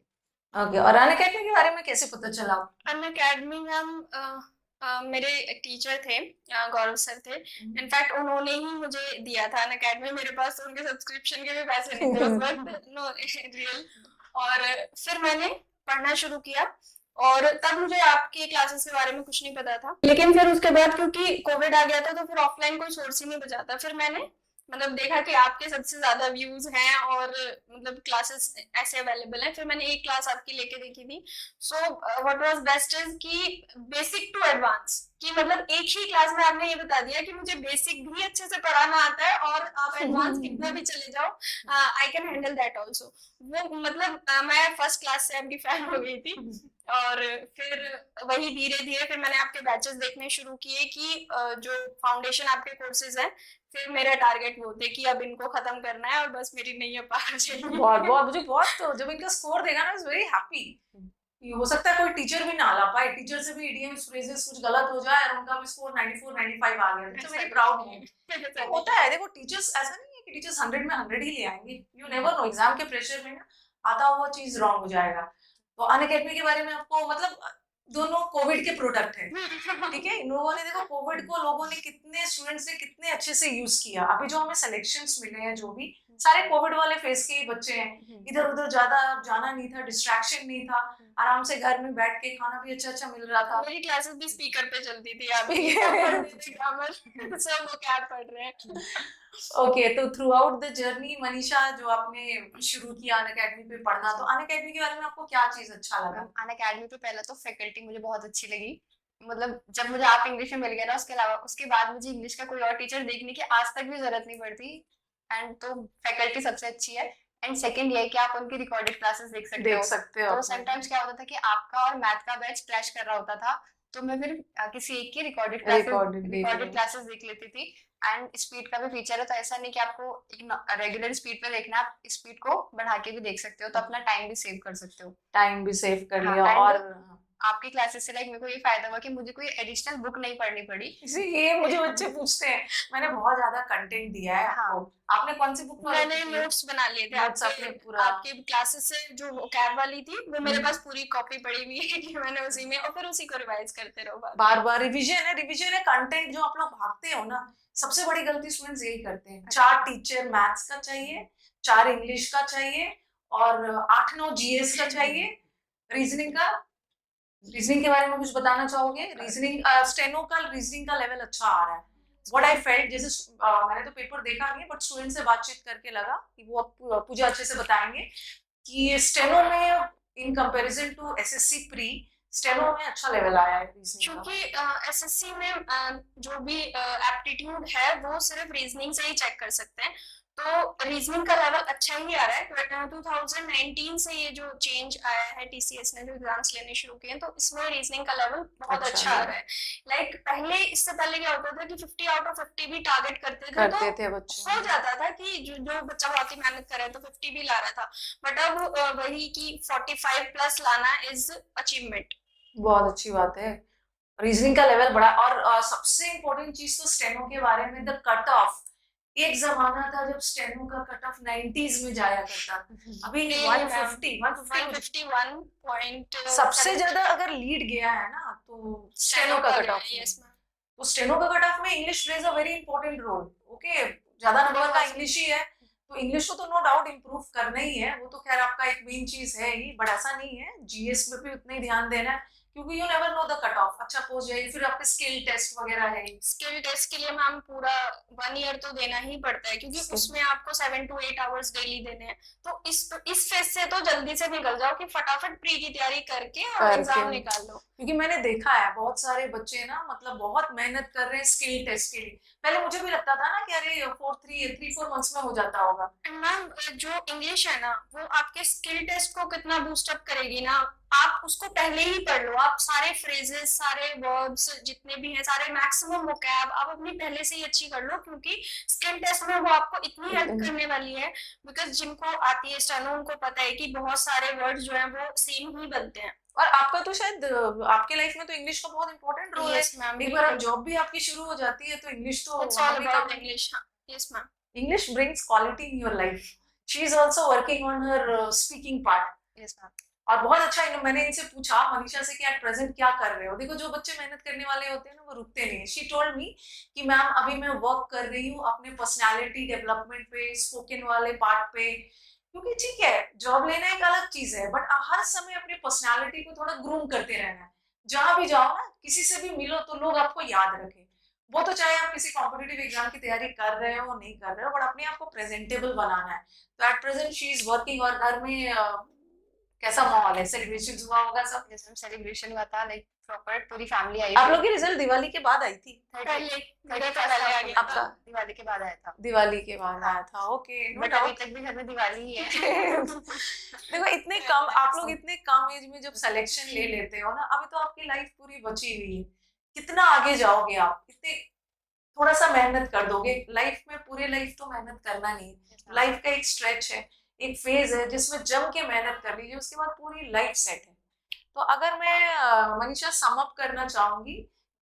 ओके, और अनअकैडमी के बारे में कैसे पता चला? अन अकेडमी मैम मेरे टीचर थे, गौरव सर थे, इनफैक्ट उन्होंने ही मुझे दिया था अन अकेडमी। मेरे पास तो उनके सब्सक्रिप्शन के भी पैसे नहीं थे उस वक्त, नो रियल। और फिर मैंने पढ़ना शुरू किया, और तब मुझे आपके क्लासेस के बारे में कुछ नहीं पता था, लेकिन फिर उसके बाद क्योंकि कोविड आ गया था तो फिर ऑफलाइन कोई सोर्स ही नहीं बचा था। फिर मैंने मतलब देखा कि आपके सबसे ज्यादा व्यूज हैं और मतलब क्लासेस ऐसे अवेलेबल हैं, फिर मैंने एक क्लास आपकी लेके देखी थी। So what was best is कि बेसिक टू एडवांस, कि मतलब एक ही क्लास में आपने ये बता दिया कि मुझे बेसिक भी अच्छे से पढ़ाना आता है और आप एडवांस कितना भी चले जाओ, I can handle that also. वो मतलब मैं फर्स्ट क्लास से आपकी फैन हो गई थी, और फिर वही धीरे धीरे फिर मैंने आपके बैचेस देखने शुरू किए कि जो फाउंडेशन आपके कोर्सेज हैं, फिर मेरा टारगेट वो थे कि अब इनको खत्म करना है और बस मेरी नैया पार हो जाएगी। बहुत बहुत मुझे बहुत, जब इनका स्कोर देखा ना, वेरी हैप्पी। हो सकता है कोई टीचर भी ना ला पाए, टीचर से भी इडियम्स फ्रेजेस कुछ गलत हो जाए और उनका भी स्कोर 94 95 आ गया, तो वेरी प्राउड हूं। तो होता है, देखो टीचर्स ऐसा नहीं है कि टीचर्स 100 में 100 ही ले आएंगे, यू नेवर नो, एग्जाम के प्रेशर में ना आता हुआ चीज रॉन्ग हो जाएगा। तो अनअकैडमी के बारे में आपको मतलब दोनों कोविड के प्रोडक्ट है, ठीक है। इन लोगों ने देखो कोविड को लोगों ने कितने स्टूडेंट्स ने कितने अच्छे से यूज किया। अभी जो हमें सिलेक्शंस मिले हैं जो भी सारे कोविड वाले फेज के ही बच्चे हैं, इधर उधर ज्यादा जाना नहीं था, डिस्ट्रैक्शन नहीं था, आराम से घर में बैठ के खाना भी अच्छा अच्छा मिल रहा था। मेरी क्लासेस भी स्पीकर पे चलती थी, आप ग्रामर सब वो क्या पढ़ रहे हैं। ओके, तो through out the journey Manisha जो आपने शुरू किया अनअकैडमी पे पढ़ना, तो अनअकैडमी के बारे में आपको क्या चीज अच्छा लगा? अन अकेडमी पे पहले तो फैकल्टी मुझे बहुत अच्छी लगी, मतलब जब मुझे आप इंग्लिश में मिल गया ना, उसके अलावा उसके बाद मुझे इंग्लिश का कोई और टीचर देखने की आज तक भी जरूरत नहीं पड़ती, एंड तो फैकल्टी सबसे अच्छी है। एंड सेकंड ये है कि आप उनकी रिकॉर्डेड क्लासेस देख सकते हो। तो समटाइम्स क्या होता था कि आपका और मैथ का बैच क्लैश कर रहा होता था, तो मैं फिर किसी एक की रिकॉर्डेड क्लासेस देख लेती थी। एंड स्पीड का भी फीचर है, तो ऐसा नहीं कि आपको एक रेगुलर स्पीड पे देखना, आप स्पीड को बढ़ा के भी देख सकते हो, तो अपना टाइम भी सेव कर सकते हो। टाइम भी सेव कर हाँ, लिया। और आपकी क्लासेस से लाइक मेरे को ये फायदा हुआ कि मुझे कोई एडिशनल बुक नहीं पढ़नी पड़ी। ये मुझे बच्चे पूछते हैं, मैंने बहुत ज्यादा कंटेंट दिया है आपको। आपने कौन सी बुक मैंने नोट्स बना लिए थे Notes अपने पूरा आपके क्लासेस से, जो कैब वाली थी वो मेरे पास पूरी कॉपी पड़ी हुई है कि मैंने उसी में, और फिर उसी को रिवाइज करते रहो बार बार। रिवीजन है कंटेंट जो आप लोग भागते हो ना, सबसे बड़ी गलती स्टूडेंट्स यही करते हैं। 4 टीचर मैथ्स का चाहिए, 4 इंग्लिश का चाहिए, और 8-9 जीएस का चाहिए। रीजनिंग के बारे में कुछ बताना चाहोगे? रीजनिंग स्टेनो का रीजनिंग का लेवल अच्छा आ रहा है। व्हाट आई फेल्ट, जैसे मैंने तो पेपर देखा नहीं है, बट स्टूडेंट से बातचीत करके लगा कि वो पूजा अच्छे से बताएंगे कि स्टेनो में in comparison to SSC pre steno में अच्छा लेवल आया है रीजनिंग का। क्योंकि एसएससी में जो भी एप्टीट्यूड है वो सिर्फ रीजनिंग से ही चेक कर सकते हैं, तो रीजनिंग का लेवल अच्छा ही आ रहा है। 2019 से ये जो चेंज आया है, टीसीएस ने जो एग्जाम्स लेने शुरू किए हैं, तो इसमें रीजनिंग का लेवल बहुत अच्छा आ रहा है। लाइक पहले, इससे पहले क्या होता था कि 50 आउट ऑफ 50 भी टारगेट करते थे बच्चे, हो जाता था कि जो बच्चा बहुत ही मेहनत कर रहा है तो 50 भी ला रहा था, बट अब वही कि 45 प्लस लाना इज अचीवमेंट। बहुत अच्छी बात है। रीजनिंग का लेवल बढ़ा, और सबसे इम्पोर्टेंट चीज तो स्टेनो के बारे में, द कट ऑफ। एक जमाना था जब स्टेनो का कट ऑफ 90s में जाया करता था, अभी 151 पॉइंट सबसे ज्यादा अगर लीड गया है ना तो स्टेनो का कट ऑफ। तो स्टेनो का कट ऑफ में English plays a very important role. Okay, ज्यादा नंबर का इंग्लिश ही है, तो इंग्लिश को तो नो डाउट इम्प्रूव करना ही है, वो तो खैर आपका एक मेन चीज है ही, बट ऐसा नहीं है, जीएस में भी उतना ही ध्यान देना है, क्योंकि you never know the cut off अच्छा पहुंच जाएगी। फिर आपके स्किल टेस्ट वगैरह है, स्किल टेस्ट के लिए मैम पूरा 1 ईयर तो देना ही पड़ता है, क्योंकि उसमें आपको 7 to 8 आवर्स डेली देने हैं। तो इस फेज से तो जल्दी से निकल जाओ कि फटाफट प्री की तैयारी करके और एग्जाम निकाल लो, क्योंकि मैंने देखा है बहुत सारे बच्चे ना मतलब बहुत मेहनत कर रहे हैं स्किल टेस्ट के लिए, पहले मुझे भी लगता था ना कि अरे 3-4 मंथ्स में हो जाता होगा। मैम जो इंग्लिश है ना वो आपके स्किल टेस्ट को कितना बूस्ट अप करेगी ना, आप उसको पहले ही पढ़ लो, आप सारे फ्रेजेस सारे वर्ब्स जितने भी हैं सारे मैक्सिमम वोकैब आप अपनी पहले से ही अच्छी कर लो, क्योंकि स्किल टेस्ट में वो आपको इतनी हेल्प करने वाली है। बिकॉज जिनको आती है स्टेनो उनको पता है कि बहुत सारे वर्ड्स जो हैं वो सेम ही बनते हैं। और आपका तो शायद आपके लाइफ में तो इंग्लिश का बहुत इंपॉर्टेंट रोल है। यस मैम, एक बार आप जॉब भी आपकी शुरू हो जाती है तो इंग्लिश तो इट्स वहां ऑल भी अबाउट काम। इंग्लिश। हाँ yes ma'am. English brings quality in your life. She is also working on her speaking part. Yes ma'am. और बहुत अच्छा मैंने इनसे पूछा मनीषा से कि एट प्रेजेंट क्या कर रहे हो। देखो जो बच्चे मेहनत करने वाले होते हैं ना वो रुकते नहीं है। शी टोल्ड मी कि मैम अभी मैं वर्क कर रही हूँ अपने पर्सनालिटी डेवलपमेंट पे, स्पोकन वाले पार्ट पे, क्योंकि ठीक है जॉब लेना एक अलग चीज है बट हर समय अपनी पर्सनालिटी को थोड़ा ग्रूम करते रहना है। जहां भी जाओ ना किसी से भी मिलो तो लोग आपको याद रखें। वो तो चाहे आप किसी कॉम्पिटिटिव एग्जाम की तैयारी कर रहे हो नहीं कर रहे हो बट अपने आप को प्रेजेंटेबल बनाना है। तो at present she is working. और घर में कैसा माहौल है? सेलिब्रेशन हुआ होगा सब? यस मैम, सेलिब्रेशन हुआ था, लाइक प्रॉपर पूरी फैमिली आई आप थी। लोग की रिजल्ट दिवाली के बाद आई थी? पहले थर्टी पहले आ गया आपका था। दिवाली के बाद आया था। दिवाली के बाद आया था। ओके, नो बट अभी डाउट। तक भी घर में दिवाली ही है। देखो इतने कम आप लोग इतने कम एज में जब सिलेक्शन ले लेते हो ना, अभी तो आपकी लाइफ पूरी बची हुई है। कितना आगे जाओगे आप? इतने थोड़ा सा मेहनत कर दोगे लाइफ में। पूरे लाइफ तो मेहनत करना नहीं है। लाइफ का एक स्ट्रेच है, एक फेज है जिसमें जम के मेहनत कर लीजिए, उसके बाद पूरी लाइफ सेट है। तो अगर मैं मनीषा सम अप करना चाहूंगी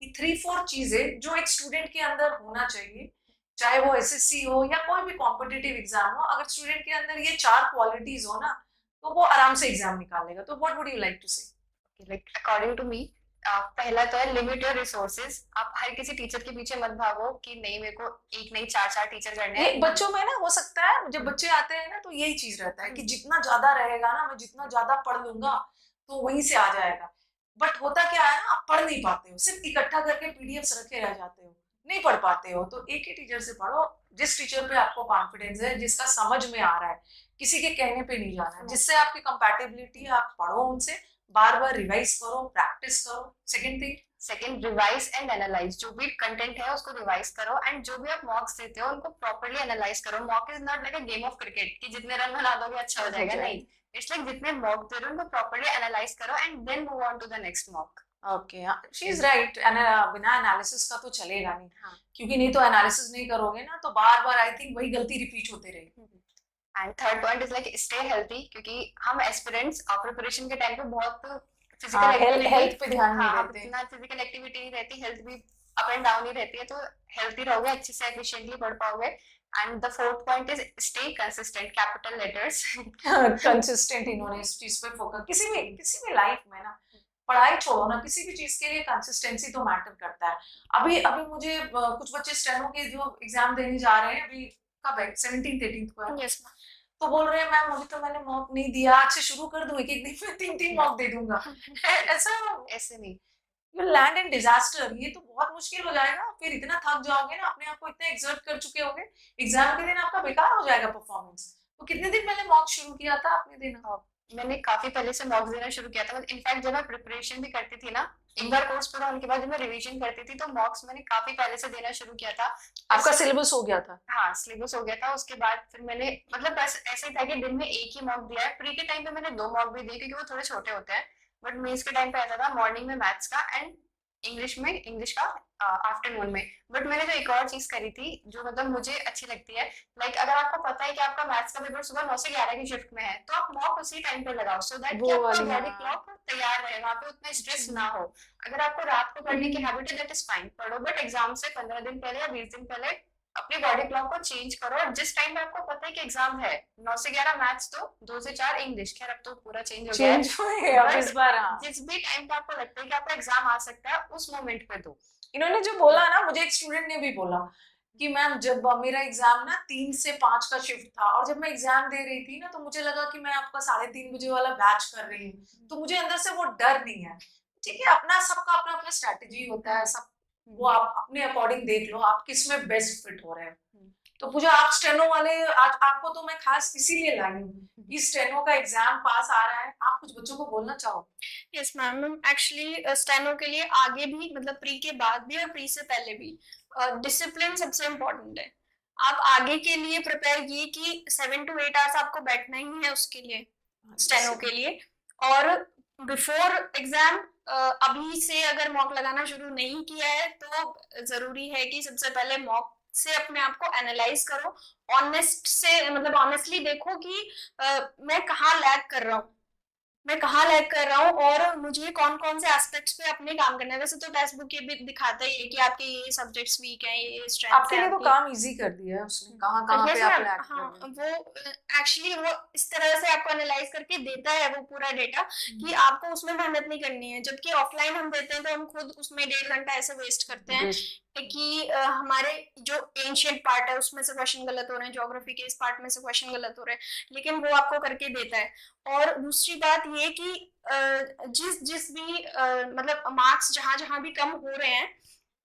कि 3-4 चीजें जो एक स्टूडेंट के अंदर होना चाहिए, चाहे वो एसएससी हो या कोई भी कॉम्पिटिटिव एग्जाम हो, अगर स्टूडेंट के अंदर ये 4 क्वालिटीज हो ना तो वो आराम से एग्जाम निकाल लेगा। तो what would you like to say? Like according to me, पहला तो है लिमिट योर रिसोर्सेज। आप हर किसी टीचर के पीछे मत भागो कि नहीं मेरे को एक नहीं चार चार टीचर करने ये हैं। बच्चों में ना हो सकता है जब बच्चे आते हैं ना तो यही चीज रहता है कि जितना ज्यादा रहेगा ना, मैं जितना ज्यादा पढ़ लूंगा तो वहीं से आ जाएगा। बट होता क्या है ना, आप पढ़ नहीं पाते हो, सिर्फ इकट्ठा करके पीडीएफ रखे रह जाते हो, नहीं पढ़ पाते हो। तो एक ही टीचर से पढ़ो, जिस टीचर पे आपको कॉन्फिडेंस है, जिसका समझ में आ रहा है, किसी के कहने पे नहीं जाना है, जिससे आपकी कंपैटिबिलिटी है, आप पढ़ो उनसे, बार बार रिवाइज करो, प्रैक्टिस करो। Second thing, second, revise and analyse. जो भी कंटेंट है उसको रिवाइज करो, एंड जो भी आप मॉक्स देते हो उनको प्रॉपर्ली एनालाइज करो। Mock is not like a game of cricket कि जितने रन बना दोगे अच्छा हो जाएगा, नहीं। इट्स लाइक जितने मॉक दे रहे हो उनको प्रॉपर्ली एनालाइज करो and then move on to the next mock. Okay, she is right. बिना एनालिसिस का तो चलेगा नहीं। हाँ। क्योंकि नहीं तो एनालिसिस नहीं करोगे ना तो बार बार आई थिंक वही गलती रिपीट होते रहेगी। And third point is like stay healthy, क्योंकि हम एस्पिरेंट्स प्रिपरेशन के टाइम पे बहुत फिजिकल हेल्थ पे ध्यान नहीं देते। इतना फिजिकल एक्टिविटी नहीं रहती, हेल्थ भी अप एंड डाउन ही रहती है। तो हेल्थी रहोगे, अच्छे से एफिशिएंटली पढ़ पाओगे। And the fourth point is stay consistent, capital letters. Consistent, इन्होंने इस चीज पे फोकस। किसी भी लाइफ में ना, पढ़ाई छोड़ो ना, किसी भी चीज के लिए कंसिस्टेंसी तो मैटर करता है। अभी अभी मुझे कुछ बच्चे स्टेनो के जो एग्जाम देने जा रहे हैं, अभी कब है, 17th-18th को है, यस तो बोल रहे हैं मैम अभी तो मैंने मॉक नहीं दिया, आज से शुरू कर दूं, एक एक दिन में 3-3 मॉक दे दूंगा। ऐसा ऐसे नहीं। You land in disaster. ये तो बहुत मुश्किल हो जाएगा। फिर इतना थक जाओगे ना, अपने आप को इतना एक्सर्ट कर चुके होगे, एग्जाम के दिन आपका बेकार हो जाएगा परफॉर्मेंस। तो कितने दिन पहले मॉक शुरू किया था आपने देना? मैंने काफी पहले से मॉक्स देना शुरू किया था। इनफैक्ट जब मैं प्रिपरेशन भी करती थी ना, एक बार कोर्स पूरा होने के बाद जब मैं रिवीजन करती थी तो मॉक्स मैंने काफी पहले से देना शुरू किया था। आपका सिलेबस हो गया था? हाँ, सिलेबस हो गया था। उसके बाद फिर मैंने मतलब बस ऐसे ही था कि दिन में एक ही मॉक दिया है। प्री के टाइम पे मैंने 2 मॉक भी दिए क्योंकि वो थोड़े छोटे होते हैं। बट मेंस के टाइम पे ऐसा था, मॉर्निंग में मैथ्स का एंड इंग्लिश का आफ्टरनून में। बट मैंने जो एक और चीज करी थी जो मतलब मुझे अच्छी लगती है, लाइक अगर आपको पता है कि आपका मैथ्स का पेपर सुबह 9 से 11 की शिफ्ट में है तो आप मॉक उसी टाइम पे लगाओ, सो दैट कि आपका बॉडी क्लॉक तैयार रहे, वहाँ पे उतना स्ट्रेस ना हो। अगर आपको रात को पढ़ने की हैबिट है दैट इज फाइन, पढ़ो, बट एग्जाम से 15 दिन पहले या 20 दिन पहले अपनी बॉडी क्लॉक को चेंज करो। और जिस टाइम पे आपको पता है कि एग्जाम है, 9 से 11 मैथ्स, तो 2 से 4 इंग्लिश। खैर अब तो पूरा चेंज हो गया है। चेंज हुए अब इस बार। हाँ, जिस भी टाइम पे आपको लगता है कि आपका एग्जाम आ सकता है उस मोमेंट पे दो। इन्होंने जो बोला ना, मुझे एक स्टूडेंट ने भी बोला कि मैम जब मेरा एग्जाम ना 3 से 5 का शिफ्ट था और जब मैं एग्जाम दे रही थी ना तो मुझे लगा कि मैं आपका 3:30 बजे वाला बैच कर रही हूँ। तो मुझे अंदर से वो डर नहीं है। ठीक है, अपना सबका अपना अपना स्ट्रैटेजी होता है, सब वो आप अपने अकॉर्डिंग देख लो आप किस में बेस्ट फिट हो रहे हैं। तो पूजा, आप स्टेनो वाले, आज आपको तो मैं खास इसीलिए लाई हूँ कि स्टेनो का एग्जाम पास आ रहा है, आप कुछ बच्चों को बोलना चाहो? यस मैम, एक्चुअली स्टेनो के लिए आगे भी मतलब प्री के बाद भी और प्री से पहले भी डिसिप्लिन सबसे इम्पोर्टेंट है। आप आगे के लिए प्रिपेयर किए कि 7 to 8 आवर्स आपको बैठना ही है उसके लिए, स्टेनो के लिए। और बिफोर एग्जाम अभी से अगर मॉक लगाना शुरू नहीं किया है तो जरूरी है कि सबसे पहले मॉक से अपने आप को एनालाइज करो, ऑनेस्ट से मतलब ऑनेस्टली देखो कि मैं कहाँ लैग कर रहा हूँ, मैं कहाँ लैग कर रहा हूँ और मुझे कौन कौन से एस्पेक्ट्स पे अपने काम करना है। वैसे तो टेक्स्ट बुक ये भी दिखाता ही है कि आपके ये सब्जेक्ट्स वीक हैं, ये स्ट्रेंथ आपके है लिए तो आपकी। काम इजी कर दिया है उसने, कहाँ कहाँ पे यस आप मैम, लैग कर हाँ रहे हैं। वो एक्चुअली वो इस तरह से आपको एनालाइज करके देता है वो पूरा डेटा कि आपको उसमें मेहनत नहीं करनी है। जबकि ऑफलाइन हम देते हैं तो हम खुद उसमें 1.5 घंटा ऐसे वेस्ट करते हैं कि हमारे जो एंशियंट पार्ट है उसमें से क्वेश्चन गलत हो रहे हैं, ज्योग्राफी के इस पार्ट में से क्वेश्चन गलत हो रहे हैं, लेकिन वो आपको करके देता है। और दूसरी बात ये कि जिस जिस भी मतलब मार्क्स जहां जहां भी कम हो रहे हैं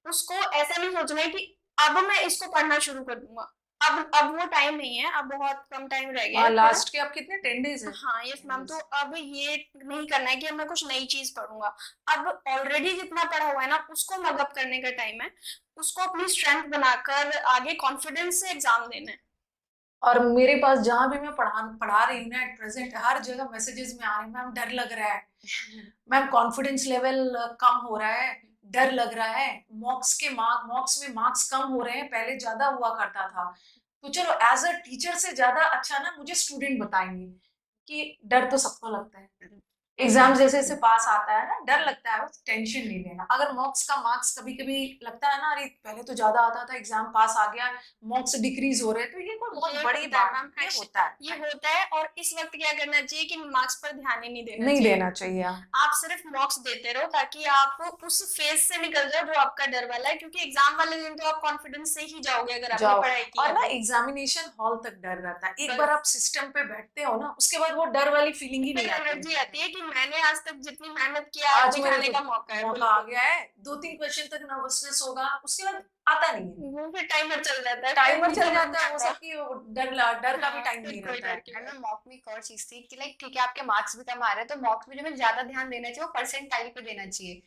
उसको ऐसा नहीं सोचना है कि अब मैं इसको पढ़ना शुरू कर दूंगा। अब वो टाइम नहीं है, अब बहुत कम टाइम रह गया है थोड़ा। लास्ट के आप कितने 10 days है? हाँ यस मैम, तो अब ये नहीं करना है कि अब मैं कुछ नई चीज पढ़ूंगा। अब ऑलरेडी जितना पढ़ा हुआ है ना उसको मगअप करने का टाइम है, उसको अपनी स्ट्रेंथ बनाकर आगे कॉन्फिडेंस से एग्जाम देना है। और मेरे पास जहां भी मैं पढ़ा रही हूँ ना एट प्रेजेंट, हर जगह मैसेजेस में आ रहे हैं, मैम डर लग रहा है, मैम कॉन्फिडेंस लेवल कम हो रहा है, डर लग रहा है, मॉक्स में मार्क्स कम हो रहे हैं, पहले ज्यादा हुआ करता था। तो चलो एज अ टीचर से ज्यादा अच्छा ना मुझे स्टूडेंट बताएंगे कि डर तो सबको लगता है, एग्जाम जैसे जैसे पास आता है ना डर लगता है, बस टेंशन नहीं लेना। अगर मार्क्स कभी कभी लगता है ना, अरे पहले तो ज्यादा आता था, एग्जाम पास आ गया, मार्क्स डिक्रीज हो रहे हैं, तो ये कोई बहुत ये बड़ी होता है बात मैम, ये होता है, ये होता है। और इस वक्त क्या करना चाहिए कि मार्क्स पर ध्यान ही नहीं देना नहीं चाहिए। देना चाहिए। आप सिर्फ मार्क्स देते रहो ताकि आप उस फेज से निकल जाओ जो आपका डर वाला है, क्योंकि एग्जाम वाले दिन तो आप कॉन्फिडेंस से ही जाओगे अगर आपने जाओ, पढ़ाई की और है ना तो। एग्जामिनेशन हॉल तक डर रहता है, एक बस। बार आप सिस्टम पे बैठते हो ना उसके बाद वो डर वाली फीलिंग ही फिर नहीं एनर्जी आती। आती है कि मैंने आज तक जितनी मेहनत किया आज आज मेरे दिखाने को का मौका है। मौका आ गया है, 2-3 क्वेश्चन तक नर्वसनेस होगा, उसके बाद आता नहीं है, वो फिर टाइमर चल जाता है, टाइमर चल नीचे जाता है, नहीं वो आता। सब की डर का भी हाँ, टाइम फिर नहीं कोई रहता डर है। की एंड बात। मॉक में एक और चीज थी कि लाइक ठीक है आपके मार्क्स भी कम आ रहे हैं तो मॉक में जो मैं ज्यादा ध्यान देना चाहिए वो परसेंटाइल पे देना चाहिए।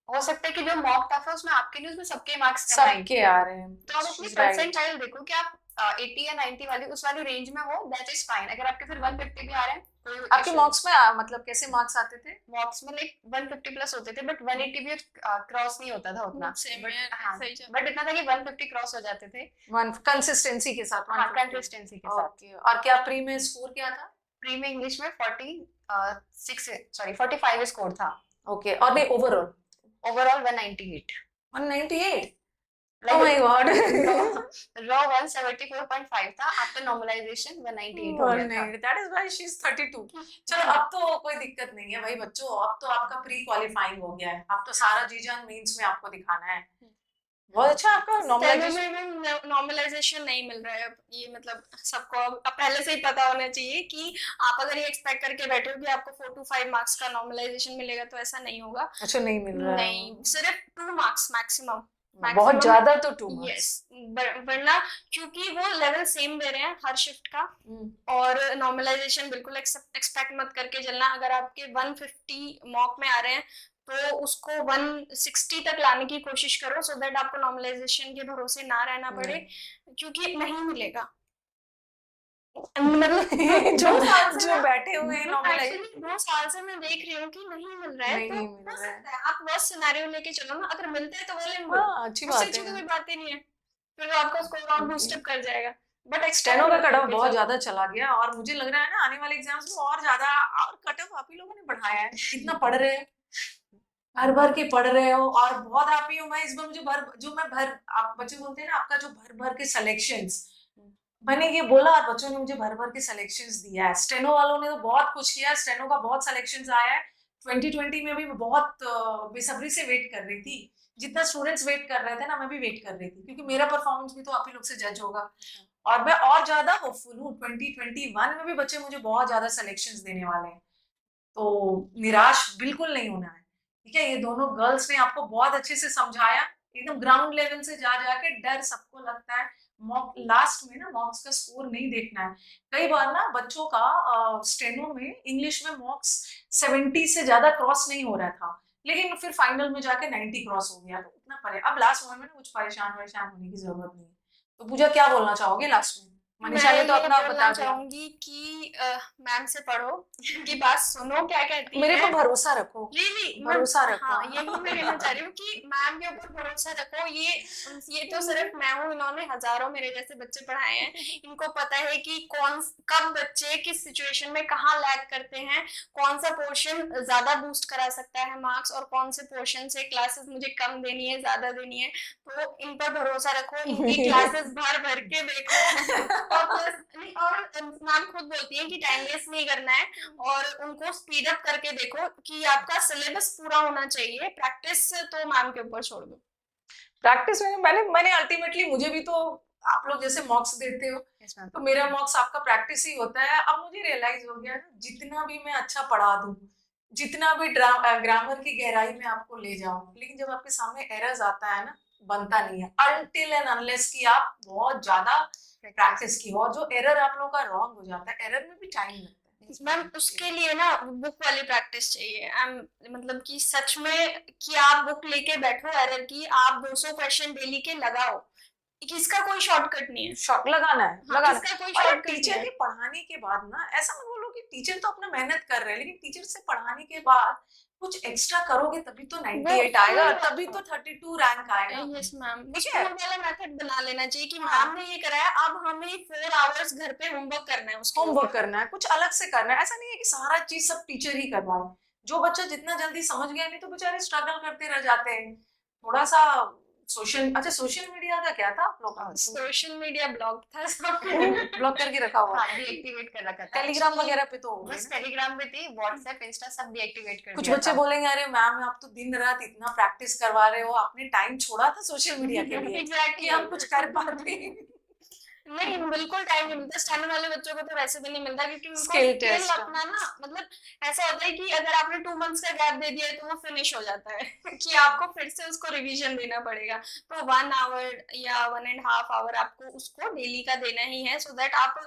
हो सकता है कि जो मॉक टफ है उसमें आपके नहीं, उसमें सबके मार्क्स कम आए, सबके आ रहे हैं, तो आप अपनी she's right। परसेंटाइल देखो कि आप 80 या 90 वाली उस वाली रेंज में हो, दैट इज फाइन। अगर आपके फिर 150 भी आ रहे हैं तो आपके मार्क्स में मतलब कैसे मार्क्स आते थे? मॉक्स में लाइक 150 प्लस होते थे बट 180 भी क्रॉस नहीं होता था उतना। सेम बट है, हाँ, सही चल। बट इतना था कि 150 क्रॉस हो जाते थे। वन कंसिस्टेंसी के साथ हाँ 150। कंसिस्टेंसी के साथ। ओके, और क्या प्री में स्कोर क्या था? प्री में इंग्लिश में 45 स्कोर था। ओके, और नहीं overall? Overall 198। 198? Like, Oh my God। Raw 174.5 था, आफ्टर नॉर्मलाइजेशन 198 हो गया था। That is why she's 32। चलो अब तो कोई दिक्कत नहीं है भाई बच्चों, अब तो आपका प्री क्वालिफाइंग हो गया है, अब तो सारा जीजान मेंस में आपको दिखाना है। बहुत अच्छा, आपका नॉर्मलाइजेशन नॉर्मलाइजेशन नहीं मिल रहा है अब, ये मतलब सबको अब पहले से ही पता होना चाहिए कि आप अगर ये एक्सपेक्ट करके बैठे हो कि आपको 4 to 5 मार्क्स का नॉर्मलाइजेशन मिलेगा तो ऐसा नहीं होगा। अच्छा नहीं मिल रहा है? नहीं, सिर्फ 2 मार्क्स मैक्सिमम। बहुत ज्यादा तो 2 मार्क्स। यस, वरना क्योंकि वो लेवल सेम दे रहे हैं हर शिफ्ट का। और नॉर्मलाइजेशन बिल्कुल एक्सपेक्ट मत करके चलना। अगर आपके 150 मॉक में आ रहे हैं तो उसको 160 तक लाने की कोशिश करो, सो दैट आपको नॉर्मलाइजेशन के भरोसे ना रहना पड़े, क्योंकि नहीं मिलेगा। मतलब जो बैठे हुए हैं एक्चुअली 2 साल से मैं देख रही हूँ कि नहीं मिल रहा है, नहीं तो मिल हो रहा है। सकता है आप वर्स्ट सिनेरियो लेके चलो ना, अगर मिलते हैं तो वेल एंड गुड, हाँ अच्छी उससे बात अच्छी तो है। कोई बात ही नहीं है, फिर वो आपका स्कोर और बूस्ट अप कर जाएगा। बट स्टेनो का कट ऑफ बहुत ज्यादा चला गया, और मुझे लग रहा है ना आने वाले एग्जाम्स में और ज्यादा, और कट ऑफ आप ही लोगों ने बढ़ाया है, इतना पढ़ रहे हैं, भर भर के पढ़ रहे हो, और बहुत हैप्पी हूँ मैं इस बार। मुझे आप बच्चे बोलते हैं ना आपका जो भर भर के सिलेक्शंस, मैंने ये बोला और बच्चों ने मुझे भर भर के सिलेक्शंस दिया है। स्टेनो वालों ने तो बहुत कुछ किया, स्टेनो का बहुत सिलेक्शंस आया है। 2020 में भी मैं बहुत बेसब्री से वेट कर रही थी, जितना स्टूडेंट्स वेट कर रहे थे ना मैं भी वेट कर रही थी, क्योंकि मेरा परफॉर्मेंस भी तो आप ही लोग से जज होगा, और मैं और ज्यादा होपफुल हूँ। 2021 में भी बच्चे मुझे बहुत ज्यादा सिलेक्शंस देने वाले हैं, तो निराश बिल्कुल नहीं होना है। ठीक है, ये दोनों गर्ल्स ने आपको बहुत अच्छे से समझाया, एकदम ग्राउंड लेवल से जा जाके। डर सबको लगता है, मॉक लास्ट में ना मॉक्स का स्कोर नहीं देखना है। कई बार ना बच्चों का स्टेनो में इंग्लिश में मॉक्स 70 से ज्यादा क्रॉस नहीं हो रहा था, लेकिन फिर फाइनल में जाके 90 क्रॉस हो गया, तो उतना अब लास्ट मोमेंट में कुछ परेशान वरेशान होने की जरूरत नहीं है। तो पूजा क्या बोलना चाहोगे लास्ट में? मनीषा मैं ने तो ये अपना बोलना बता दिया। चाहूंगी कि मैम से पढ़ो, उनकी बात सुनो क्या कहती मेरे है। पे भरोसा रखो, रियली भरोसा रखो। हाँ, यही मैं कहना चाह रही हूँ कि मैम के ऊपर भरोसा रखो। ये तो सिर्फ मैं हूँ, इन्होंने हजारों मेरे जैसे बच्चे पढ़ाए हैं, इनको पता है कि कब बच्चे किस सिचुएशन में कहाँ लैग करते हैं, कौन सा पोर्शन ज्यादा बूस्ट करा सकता है मार्क्स, और कौन से पोर्शन से क्लासेस मुझे कम देनी है ज्यादा देनी है। तो इन पर भरोसा रखो, इनकी क्लासेस भर भर के देखो। और प्लस और मैम खुद बोलती है कि टाइम वेस्ट नहीं करना है, और उनको स्पीड अप करके देखो कि आपका सिलेबस पूरा होना चाहिए। प्रैक्टिस तो मैम के ऊपर छोड़ दो। प्रैक्टिस में मैंने अल्टीमेटली, मुझे भी तो आप लोग जैसे मॉक्स देते हो, Yes, ma'am. तो मेरा मॉक्स आपका प्रैक्टिस ही होता है। अब मुझे रियलाइज हो गया, जितना भी मैं अच्छा पढ़ा दूं, जितना भी ग्रामर की गहराई में आपको ले जाऊं, लेकिन जब आपके सामने एरर्स आता है ना, बनता नहीं है अनटिल एंड अनलेस कि आप बहुत ज्यादा प्रैक्टिस की हो। और जो एरर आप लोगों का रॉन्ग हो जाता है, एरर में भी टाइम लगता है मैम उसके लिए ना बुक वाली प्रैक्टिस चाहिए। मतलब कि सच में कि आप बुक लेके बैठो एरर की, आप 200 क्वेश्चन डेली के लगाओ, कि इसका कोई शॉर्टकट नहीं है। शॉक लगाना है, हाँ, लगाना इसका कोई है। और शॉर्टकट नहीं टीचर है। के पढ़ाने के बाद ना, ऐसा मत बोलो कि टीचर तो अपना मेहनत कर रहे हैं, लेकिन टीचर से पढ़ाने के बाद कुछ एक्स्ट्रा करोगे तभी तो 98 आएगा, तभी तो 32 रैंक आएगा। यस मैम, ठीक स्कूल है। वाला मेथड बना लेना चाहिए कि हाँ। मैम ने ये कराया, अब हमें 4 आवर्स घर पे होमवर्क करना है, उसके होमवर्क ऊपर। करना है, कुछ अलग से करना है। ऐसा नहीं है कि सारा चीज सब टीचर ही करवाए। जो बच्चा जितना जल्दी समझ गया, नहीं तो बेचारे स्ट्रगल करते रह जाते हैं। थोड़ा सा सोशल मीडिया का क्या था आप लोग का? सोशल मीडिया ब्लॉग था ब्लॉक करके रखा हुआ? हाँ, डीएक्टिवेट कर रखा था। टेलीग्राम वगैरह पे तो हो गए बस ना? टेलीग्राम पे थी, व्हाट्सएप इंस्टा सब डीएक्टिवेट कर कुछ दिया बच्चे था। बोलेंगे, अरे मैम आप तो दिन रात इतना प्रैक्टिस करवा रहे हो, आपने टाइम छोड़ा था सोशल मीडिया के लिए एग्जैक्टली। कि हम कुछ कर पाते? नहीं, बिल्कुल टाइम नहीं मिलता। स्टैंडर्ड वाले बच्चों को तो वैसे भी नहीं मिलता, क्योंकि उनको स्किल स्किल टेस्ट। अपना ना, मतलब ऐसा होता है कि अगर आपने 2 मंथ्स का गैप दे दिया है तो वो फिनिश हो जाता है कि आपको फिर से उसको रिवीजन देना पड़ेगा। तो 1 आवर या 1.5 आवर आपको उसको डेली का देना ही है, सो दैट आप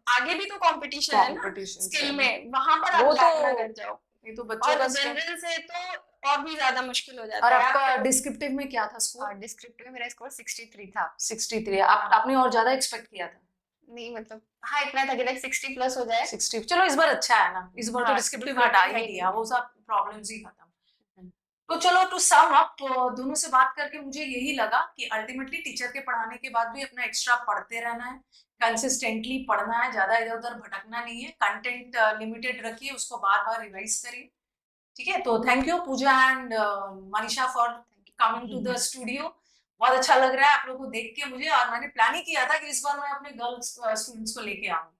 आगे भी तो कंपटीशन है ना स्किल में, वहां पर आप वो लैग ना तो कर जाओ। ये तो बच्चों और का जनरल से तो और भी ज्यादा मुश्किल हो जाता और है। आपका डिस्क्रिप्टिव में क्या था स्कोर? और डिस्क्रिप्टिव में मेरा स्कोर 63 था। 63। आपने और ज्यादा एक्सपेक्ट किया था? नहीं मतलब हाँ, इतना था कि लाइक 60 प्लस हो जाए। 60। चलो इस बार अच्छा है ना, इस बार तो हाँ, डिस्क्रिप्टिव हटा ही दिया, वो सब प्रॉब्लम्स ही खत्म। तो चलो, टू सम अप, दोनों से बात करके मुझे यही लगा कि अल्टीमेटली टीचर के पढ़ाने के बाद भी अपना एक्स्ट्रा पढ़ते रहना है, कंसिस्टेंटली पढ़ना है, ज्यादा इधर उधर भटकना नहीं है, कंटेंट लिमिटेड रखिए, उसको बार बार रिवाइज करिए। ठीक है, तो thank you Pooja and Manisha for coming to the studio. बहुत अच्छा लग रहा है आप लोगों को देख के मुझे, और मैंने प्लान ही किया था कि इस बार मैं अपने गर्ल्स स्टूडेंट्स को लेके आऊँ।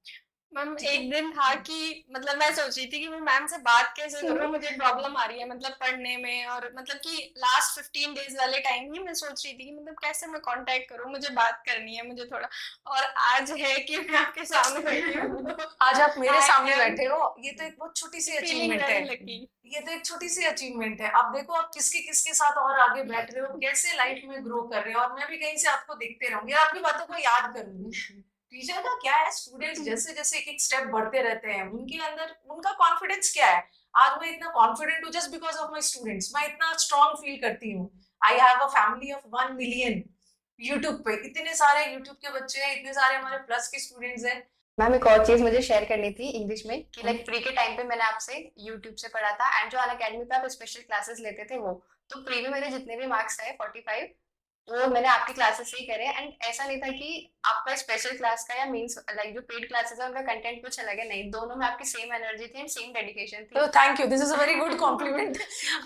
मैम एक दिन था कि मतलब मैं सोच रही थी कि मैं मैम से बात कैसे करूं, मुझे प्रॉब्लम आ रही है मतलब पढ़ने में, और मतलब कि लास्ट 15 डेज वाले टाइम ही मैं सोच रही थी कि मतलब कैसे मैं कांटेक्ट करूं, मुझे बात करनी है मुझे थोड़ा। और आज है कि मैं आपके सामने बैठी हूं। आज आप मेरे I सामने am बैठे हो, ये तो एक बहुत छोटी सी feeling अचीवमेंट very है। lucky. ये तो एक छोटी सी अचीवमेंट है। अब देखो आप किसके किसके साथ और आगे बैठ रहे हो, कैसे लाइफ में ग्रो कर रहे हो, और मैं भी कहीं से आपको देखते रहूंगी, आपकी बातों को याद करूंगी। टीचर का क्या है, स्टूडेंट्स जैसे जैसे एक एक स्टेप बढ़ते रहते हैं, उनके अंदर उनका कॉन्फिडेंस क्या है। आज मैं इतना कॉन्फिडेंट हूँ just because of my students. मैं इतना स्ट्रॉन्ग फील करती हूँ। I have a family of 1 million YouTube पे, इतने सारे यूट्यूब के बच्चे हैं, इतने सारे हमारे प्लस के स्टूडेंट्स हैं। मैम एक और चीज मुझे शेयर करनी थी इंग्लिश में कि लाइक प्री के टाइम पे मैंने आपसे यूट्यूब से पढ़ा था, एंड जो अनअकैडमी पे आप स्पेशल क्लासेस लेते थे वो, तो प्री में मेरे जितने भी मार्क्स आए 45 वो मैंने आपकी क्लासेस से ही करे। एंड ऐसा नहीं था कि आपका स्पेशल क्लास का या मींस लाइक जो पेड क्लासेस है उनका कंटेंट कुछ अलग है, नहीं, दोनों में आपकी सेम एनर्जी थी एंड सेम डेडिकेशन थी। तो thank you, this is a very good compliment.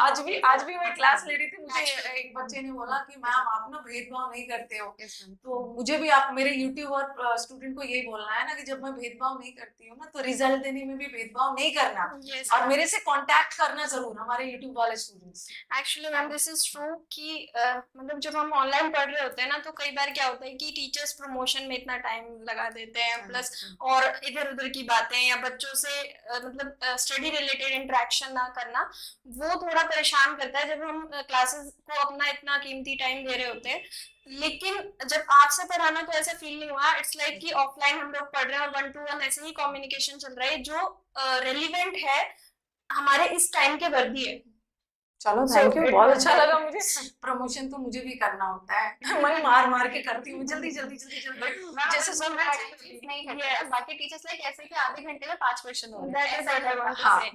आज भी मैं क्लास ले रही थी, मुझे एक बच्चे ने बोला कि मैम आप ना भेदभाव नहीं करते हो। तो मुझे भी आप मेरे यूट्यूब और स्टूडेंट को यही बोलना है ना कि जब मैं भेदभाव नहीं करती हूँ ना, तो रिजल्ट देने में भी भेदभाव नहीं करना, Yes, और मेरे से कांटेक्ट करना जरूर हमारे यूट्यूब वाले students. Actually ma'am this is true कि मतलब जब हम ऑनलाइन पढ़ रहे होते हैं ना, तो कई बार क्या होता है कि टीचर्स प्रमोशन में इतना टाइम लगा देते हैं, प्लस और इधर उधर की बातें या बच्चों से मतलब स्टडी रिलेटेड इंटरेक्शन ना करना, वो थोड़ा परेशान करता है जब हम क्लासेस को अपना इतना कीमती टाइम दे रहे होते हैं। लेकिन जब आपसे पढ़ाना तो ऐसा फील नहीं हुआ, इट्स लाइक कि ऑफलाइन हम लोग पढ़ रहे हैं और 1 to 1 ऐसे ही कम्युनिकेशन चल रहा है जो रेलिवेंट है हमारे इस टाइम के वर्दी है। चलो So थैंक यू, it बहुत was अच्छा very लगा मुझे। प्रमोशन तो मुझे भी करना होता है, मैं मार मार के करती हूँ, जल्दी जल्दी जल्दी जल्दी, जैसे सब नहीं करते बाकी टीचर्स लाइक ऐसे कि आधे घंटे में 5 क्वेश्चन हो रहे That हैं is what I want to हाँ say.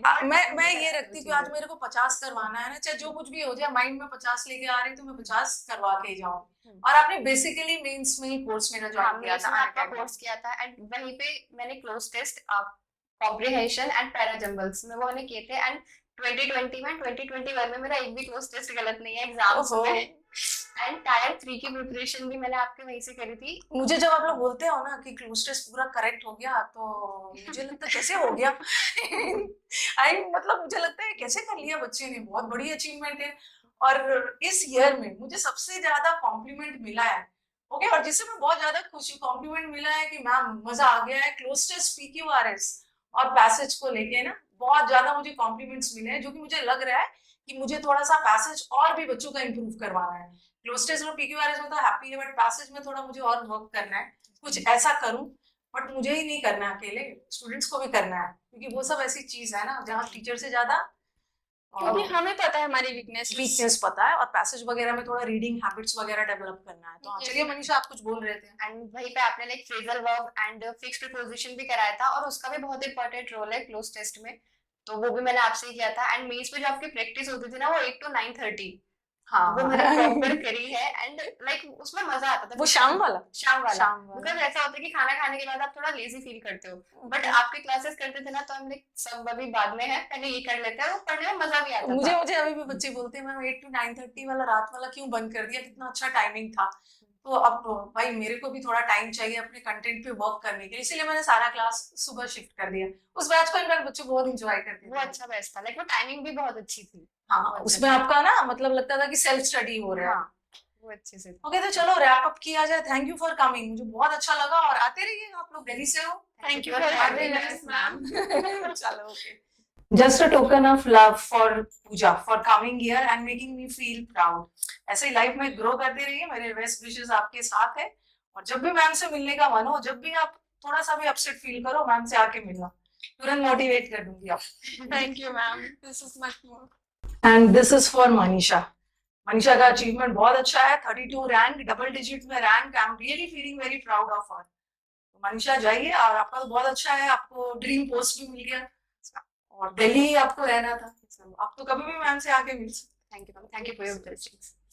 मैं ये रखती हूँ कि आज मेरे को 50 करवाना है ना, चाहे जो कुछ भी हो जाए, माइंड में 50 लेके आ रही हूँ तो मैं 50 करवा के ही जाऊँ। और आपने बेसिकली मेंस में ही कोर्स मेरा ज्वाइन किया था आपका कोर्स किया था एंड वहीं पे मैंने cloze test comprehension and para jumbles में वो मैंने किए थे एंड 2020 में 2021 में मेरा एक भी क्लोज टेस्ट गलत नहीं है एग्जाम्स ओहो। में एंड टायर 3 की प्रिपरेशन भी मैंने आपके वहीं से करी थी। मुझे जब आप लोग बोलते हो ना कि क्लोज टेस्ट पूरा करेक्ट हो गया, तो मुझे लगता है कैसे हो गया। मतलब मुझे लगता है कैसे कर लिया बच्चे ने, बहुत बड़ी अचीवमेंट है। और इस ईयर में मुझे सबसे ज्यादा कॉम्प्लीमेंट मिला है, ओके, और जिससे मैं बहुत ज्यादा खुश हूँ, कॉम्प्लीमेंट मिला है कि मैम मजा आ गया है, क्लोज टेस्ट PQRS और पैसेज को लेके ना बहुत ज्यादा मुझे कॉम्प्लीमेंट्स मिले हैं, जो कि मुझे लग रहा है कि मुझे थोड़ा सा पैसेज और भी बच्चों का इम्प्रूव करवाना है। क्लोज टेस्ट और PQRS में तो हैप्पी है, बट पैसेज में थोड़ा मुझे और वर्क करना है, कुछ ऐसा करूं। बट मुझे ही नहीं करना है अकेले, स्टूडेंट्स को भी करना है, क्योंकि वो सब ऐसी चीज है ना जहाँ टीचर से ज्यादा क्योंकि हमें पता है हमारी वीकनेस वीकनेस पता है, और पैसेज वगैरह में थोड़ा रीडिंग हैबिट्स वगैरह डेवलप करना है। तो हाँ, चलिए मनीषा आप कुछ बोल रहे थे। एंड वहीं पे आपने like phrasal verb and fixed preposition भी कराया था और उसका भी बहुत इंपॉर्टेंट रोल है क्लोज टेस्ट में, तो वो भी मैंने आपसे ही किया था एंड मेंस पे जो आपकी प्रैक्टिस होती थी ना वो 8 to 9:30 हाँ वो मैंने प्रॉपर करी है एंड लाइक उसमें मजा आता था। वो शाम वाला शाम वाला शाम वाला। बिकॉज ऐसा होता है कि खाना खाने के बाद आप थोड़ा लेजी फील करते हो बट आपके क्लासेस करते थे ना तो हम सब अभी बाद में है पहले ये कर लेते हैं, वो पढ़ने में मजा भी आता मुझे था। मुझे अभी भी बच्चे बोलते हैं मैम 8 to 9:30 वाला रात वाला क्यों बंद कर दिया, कितना अच्छा टाइमिंग था। तो अब भाई मेरे को भी थोड़ा टाइम चाहिए अपने कंटेंट पे वर्क करने के लिए, इसीलिए मैंने सारा क्लास सुबह शिफ्ट कर दिया। उस बैच को इनफैक्ट बच्चे बहुत एंजॉय करते वो थे। अच्छा बेस्ट था लाइक वो टाइमिंग भी बहुत अच्छी थी। हाँ, वो अच्छा उसमें था। आपका ना मतलब लगता था कि सेल्फ स्टडी हो रहा है। हाँ वो अच्छे से था। ओके, तो चलो रैप अप किया जाए। थैंक यू फॉर कमिंग, मुझे बहुत अच्छा लगा, और आते रहिए, आप लोग दिल्ली से हो। Thank you for having us, ma'am. चलो, okay. Just a token of love for Pooja for coming here and making me feel proud. ऐसे ही लाइफ में ग्रो करते रहिए, मेरे बेस्ट विशेस आपके साथ है। और जब भी मैम से मिलने का मन हो, जब भी आप थोड़ा सा भी अपसेट फील करो, मैम से आके मिलना, तुरंत मोटिवेट कर दूंगी आप। Thank you, ma'am. This is much more. And this is for Manisha. Manisha का अचीवमेंट बहुत अच्छा है, 32 रैंक, डबल डिजिट में rank. I am really feeling very proud of her. Manisha जाइए, और आपका तो बहुत अच्छा है, आपको ड्रीम पोस्ट भी मिल गया, और दिल्ली आपको रहना था, आप तो कभी भी मैम से आके मिल सकते। Thank you for your blessings.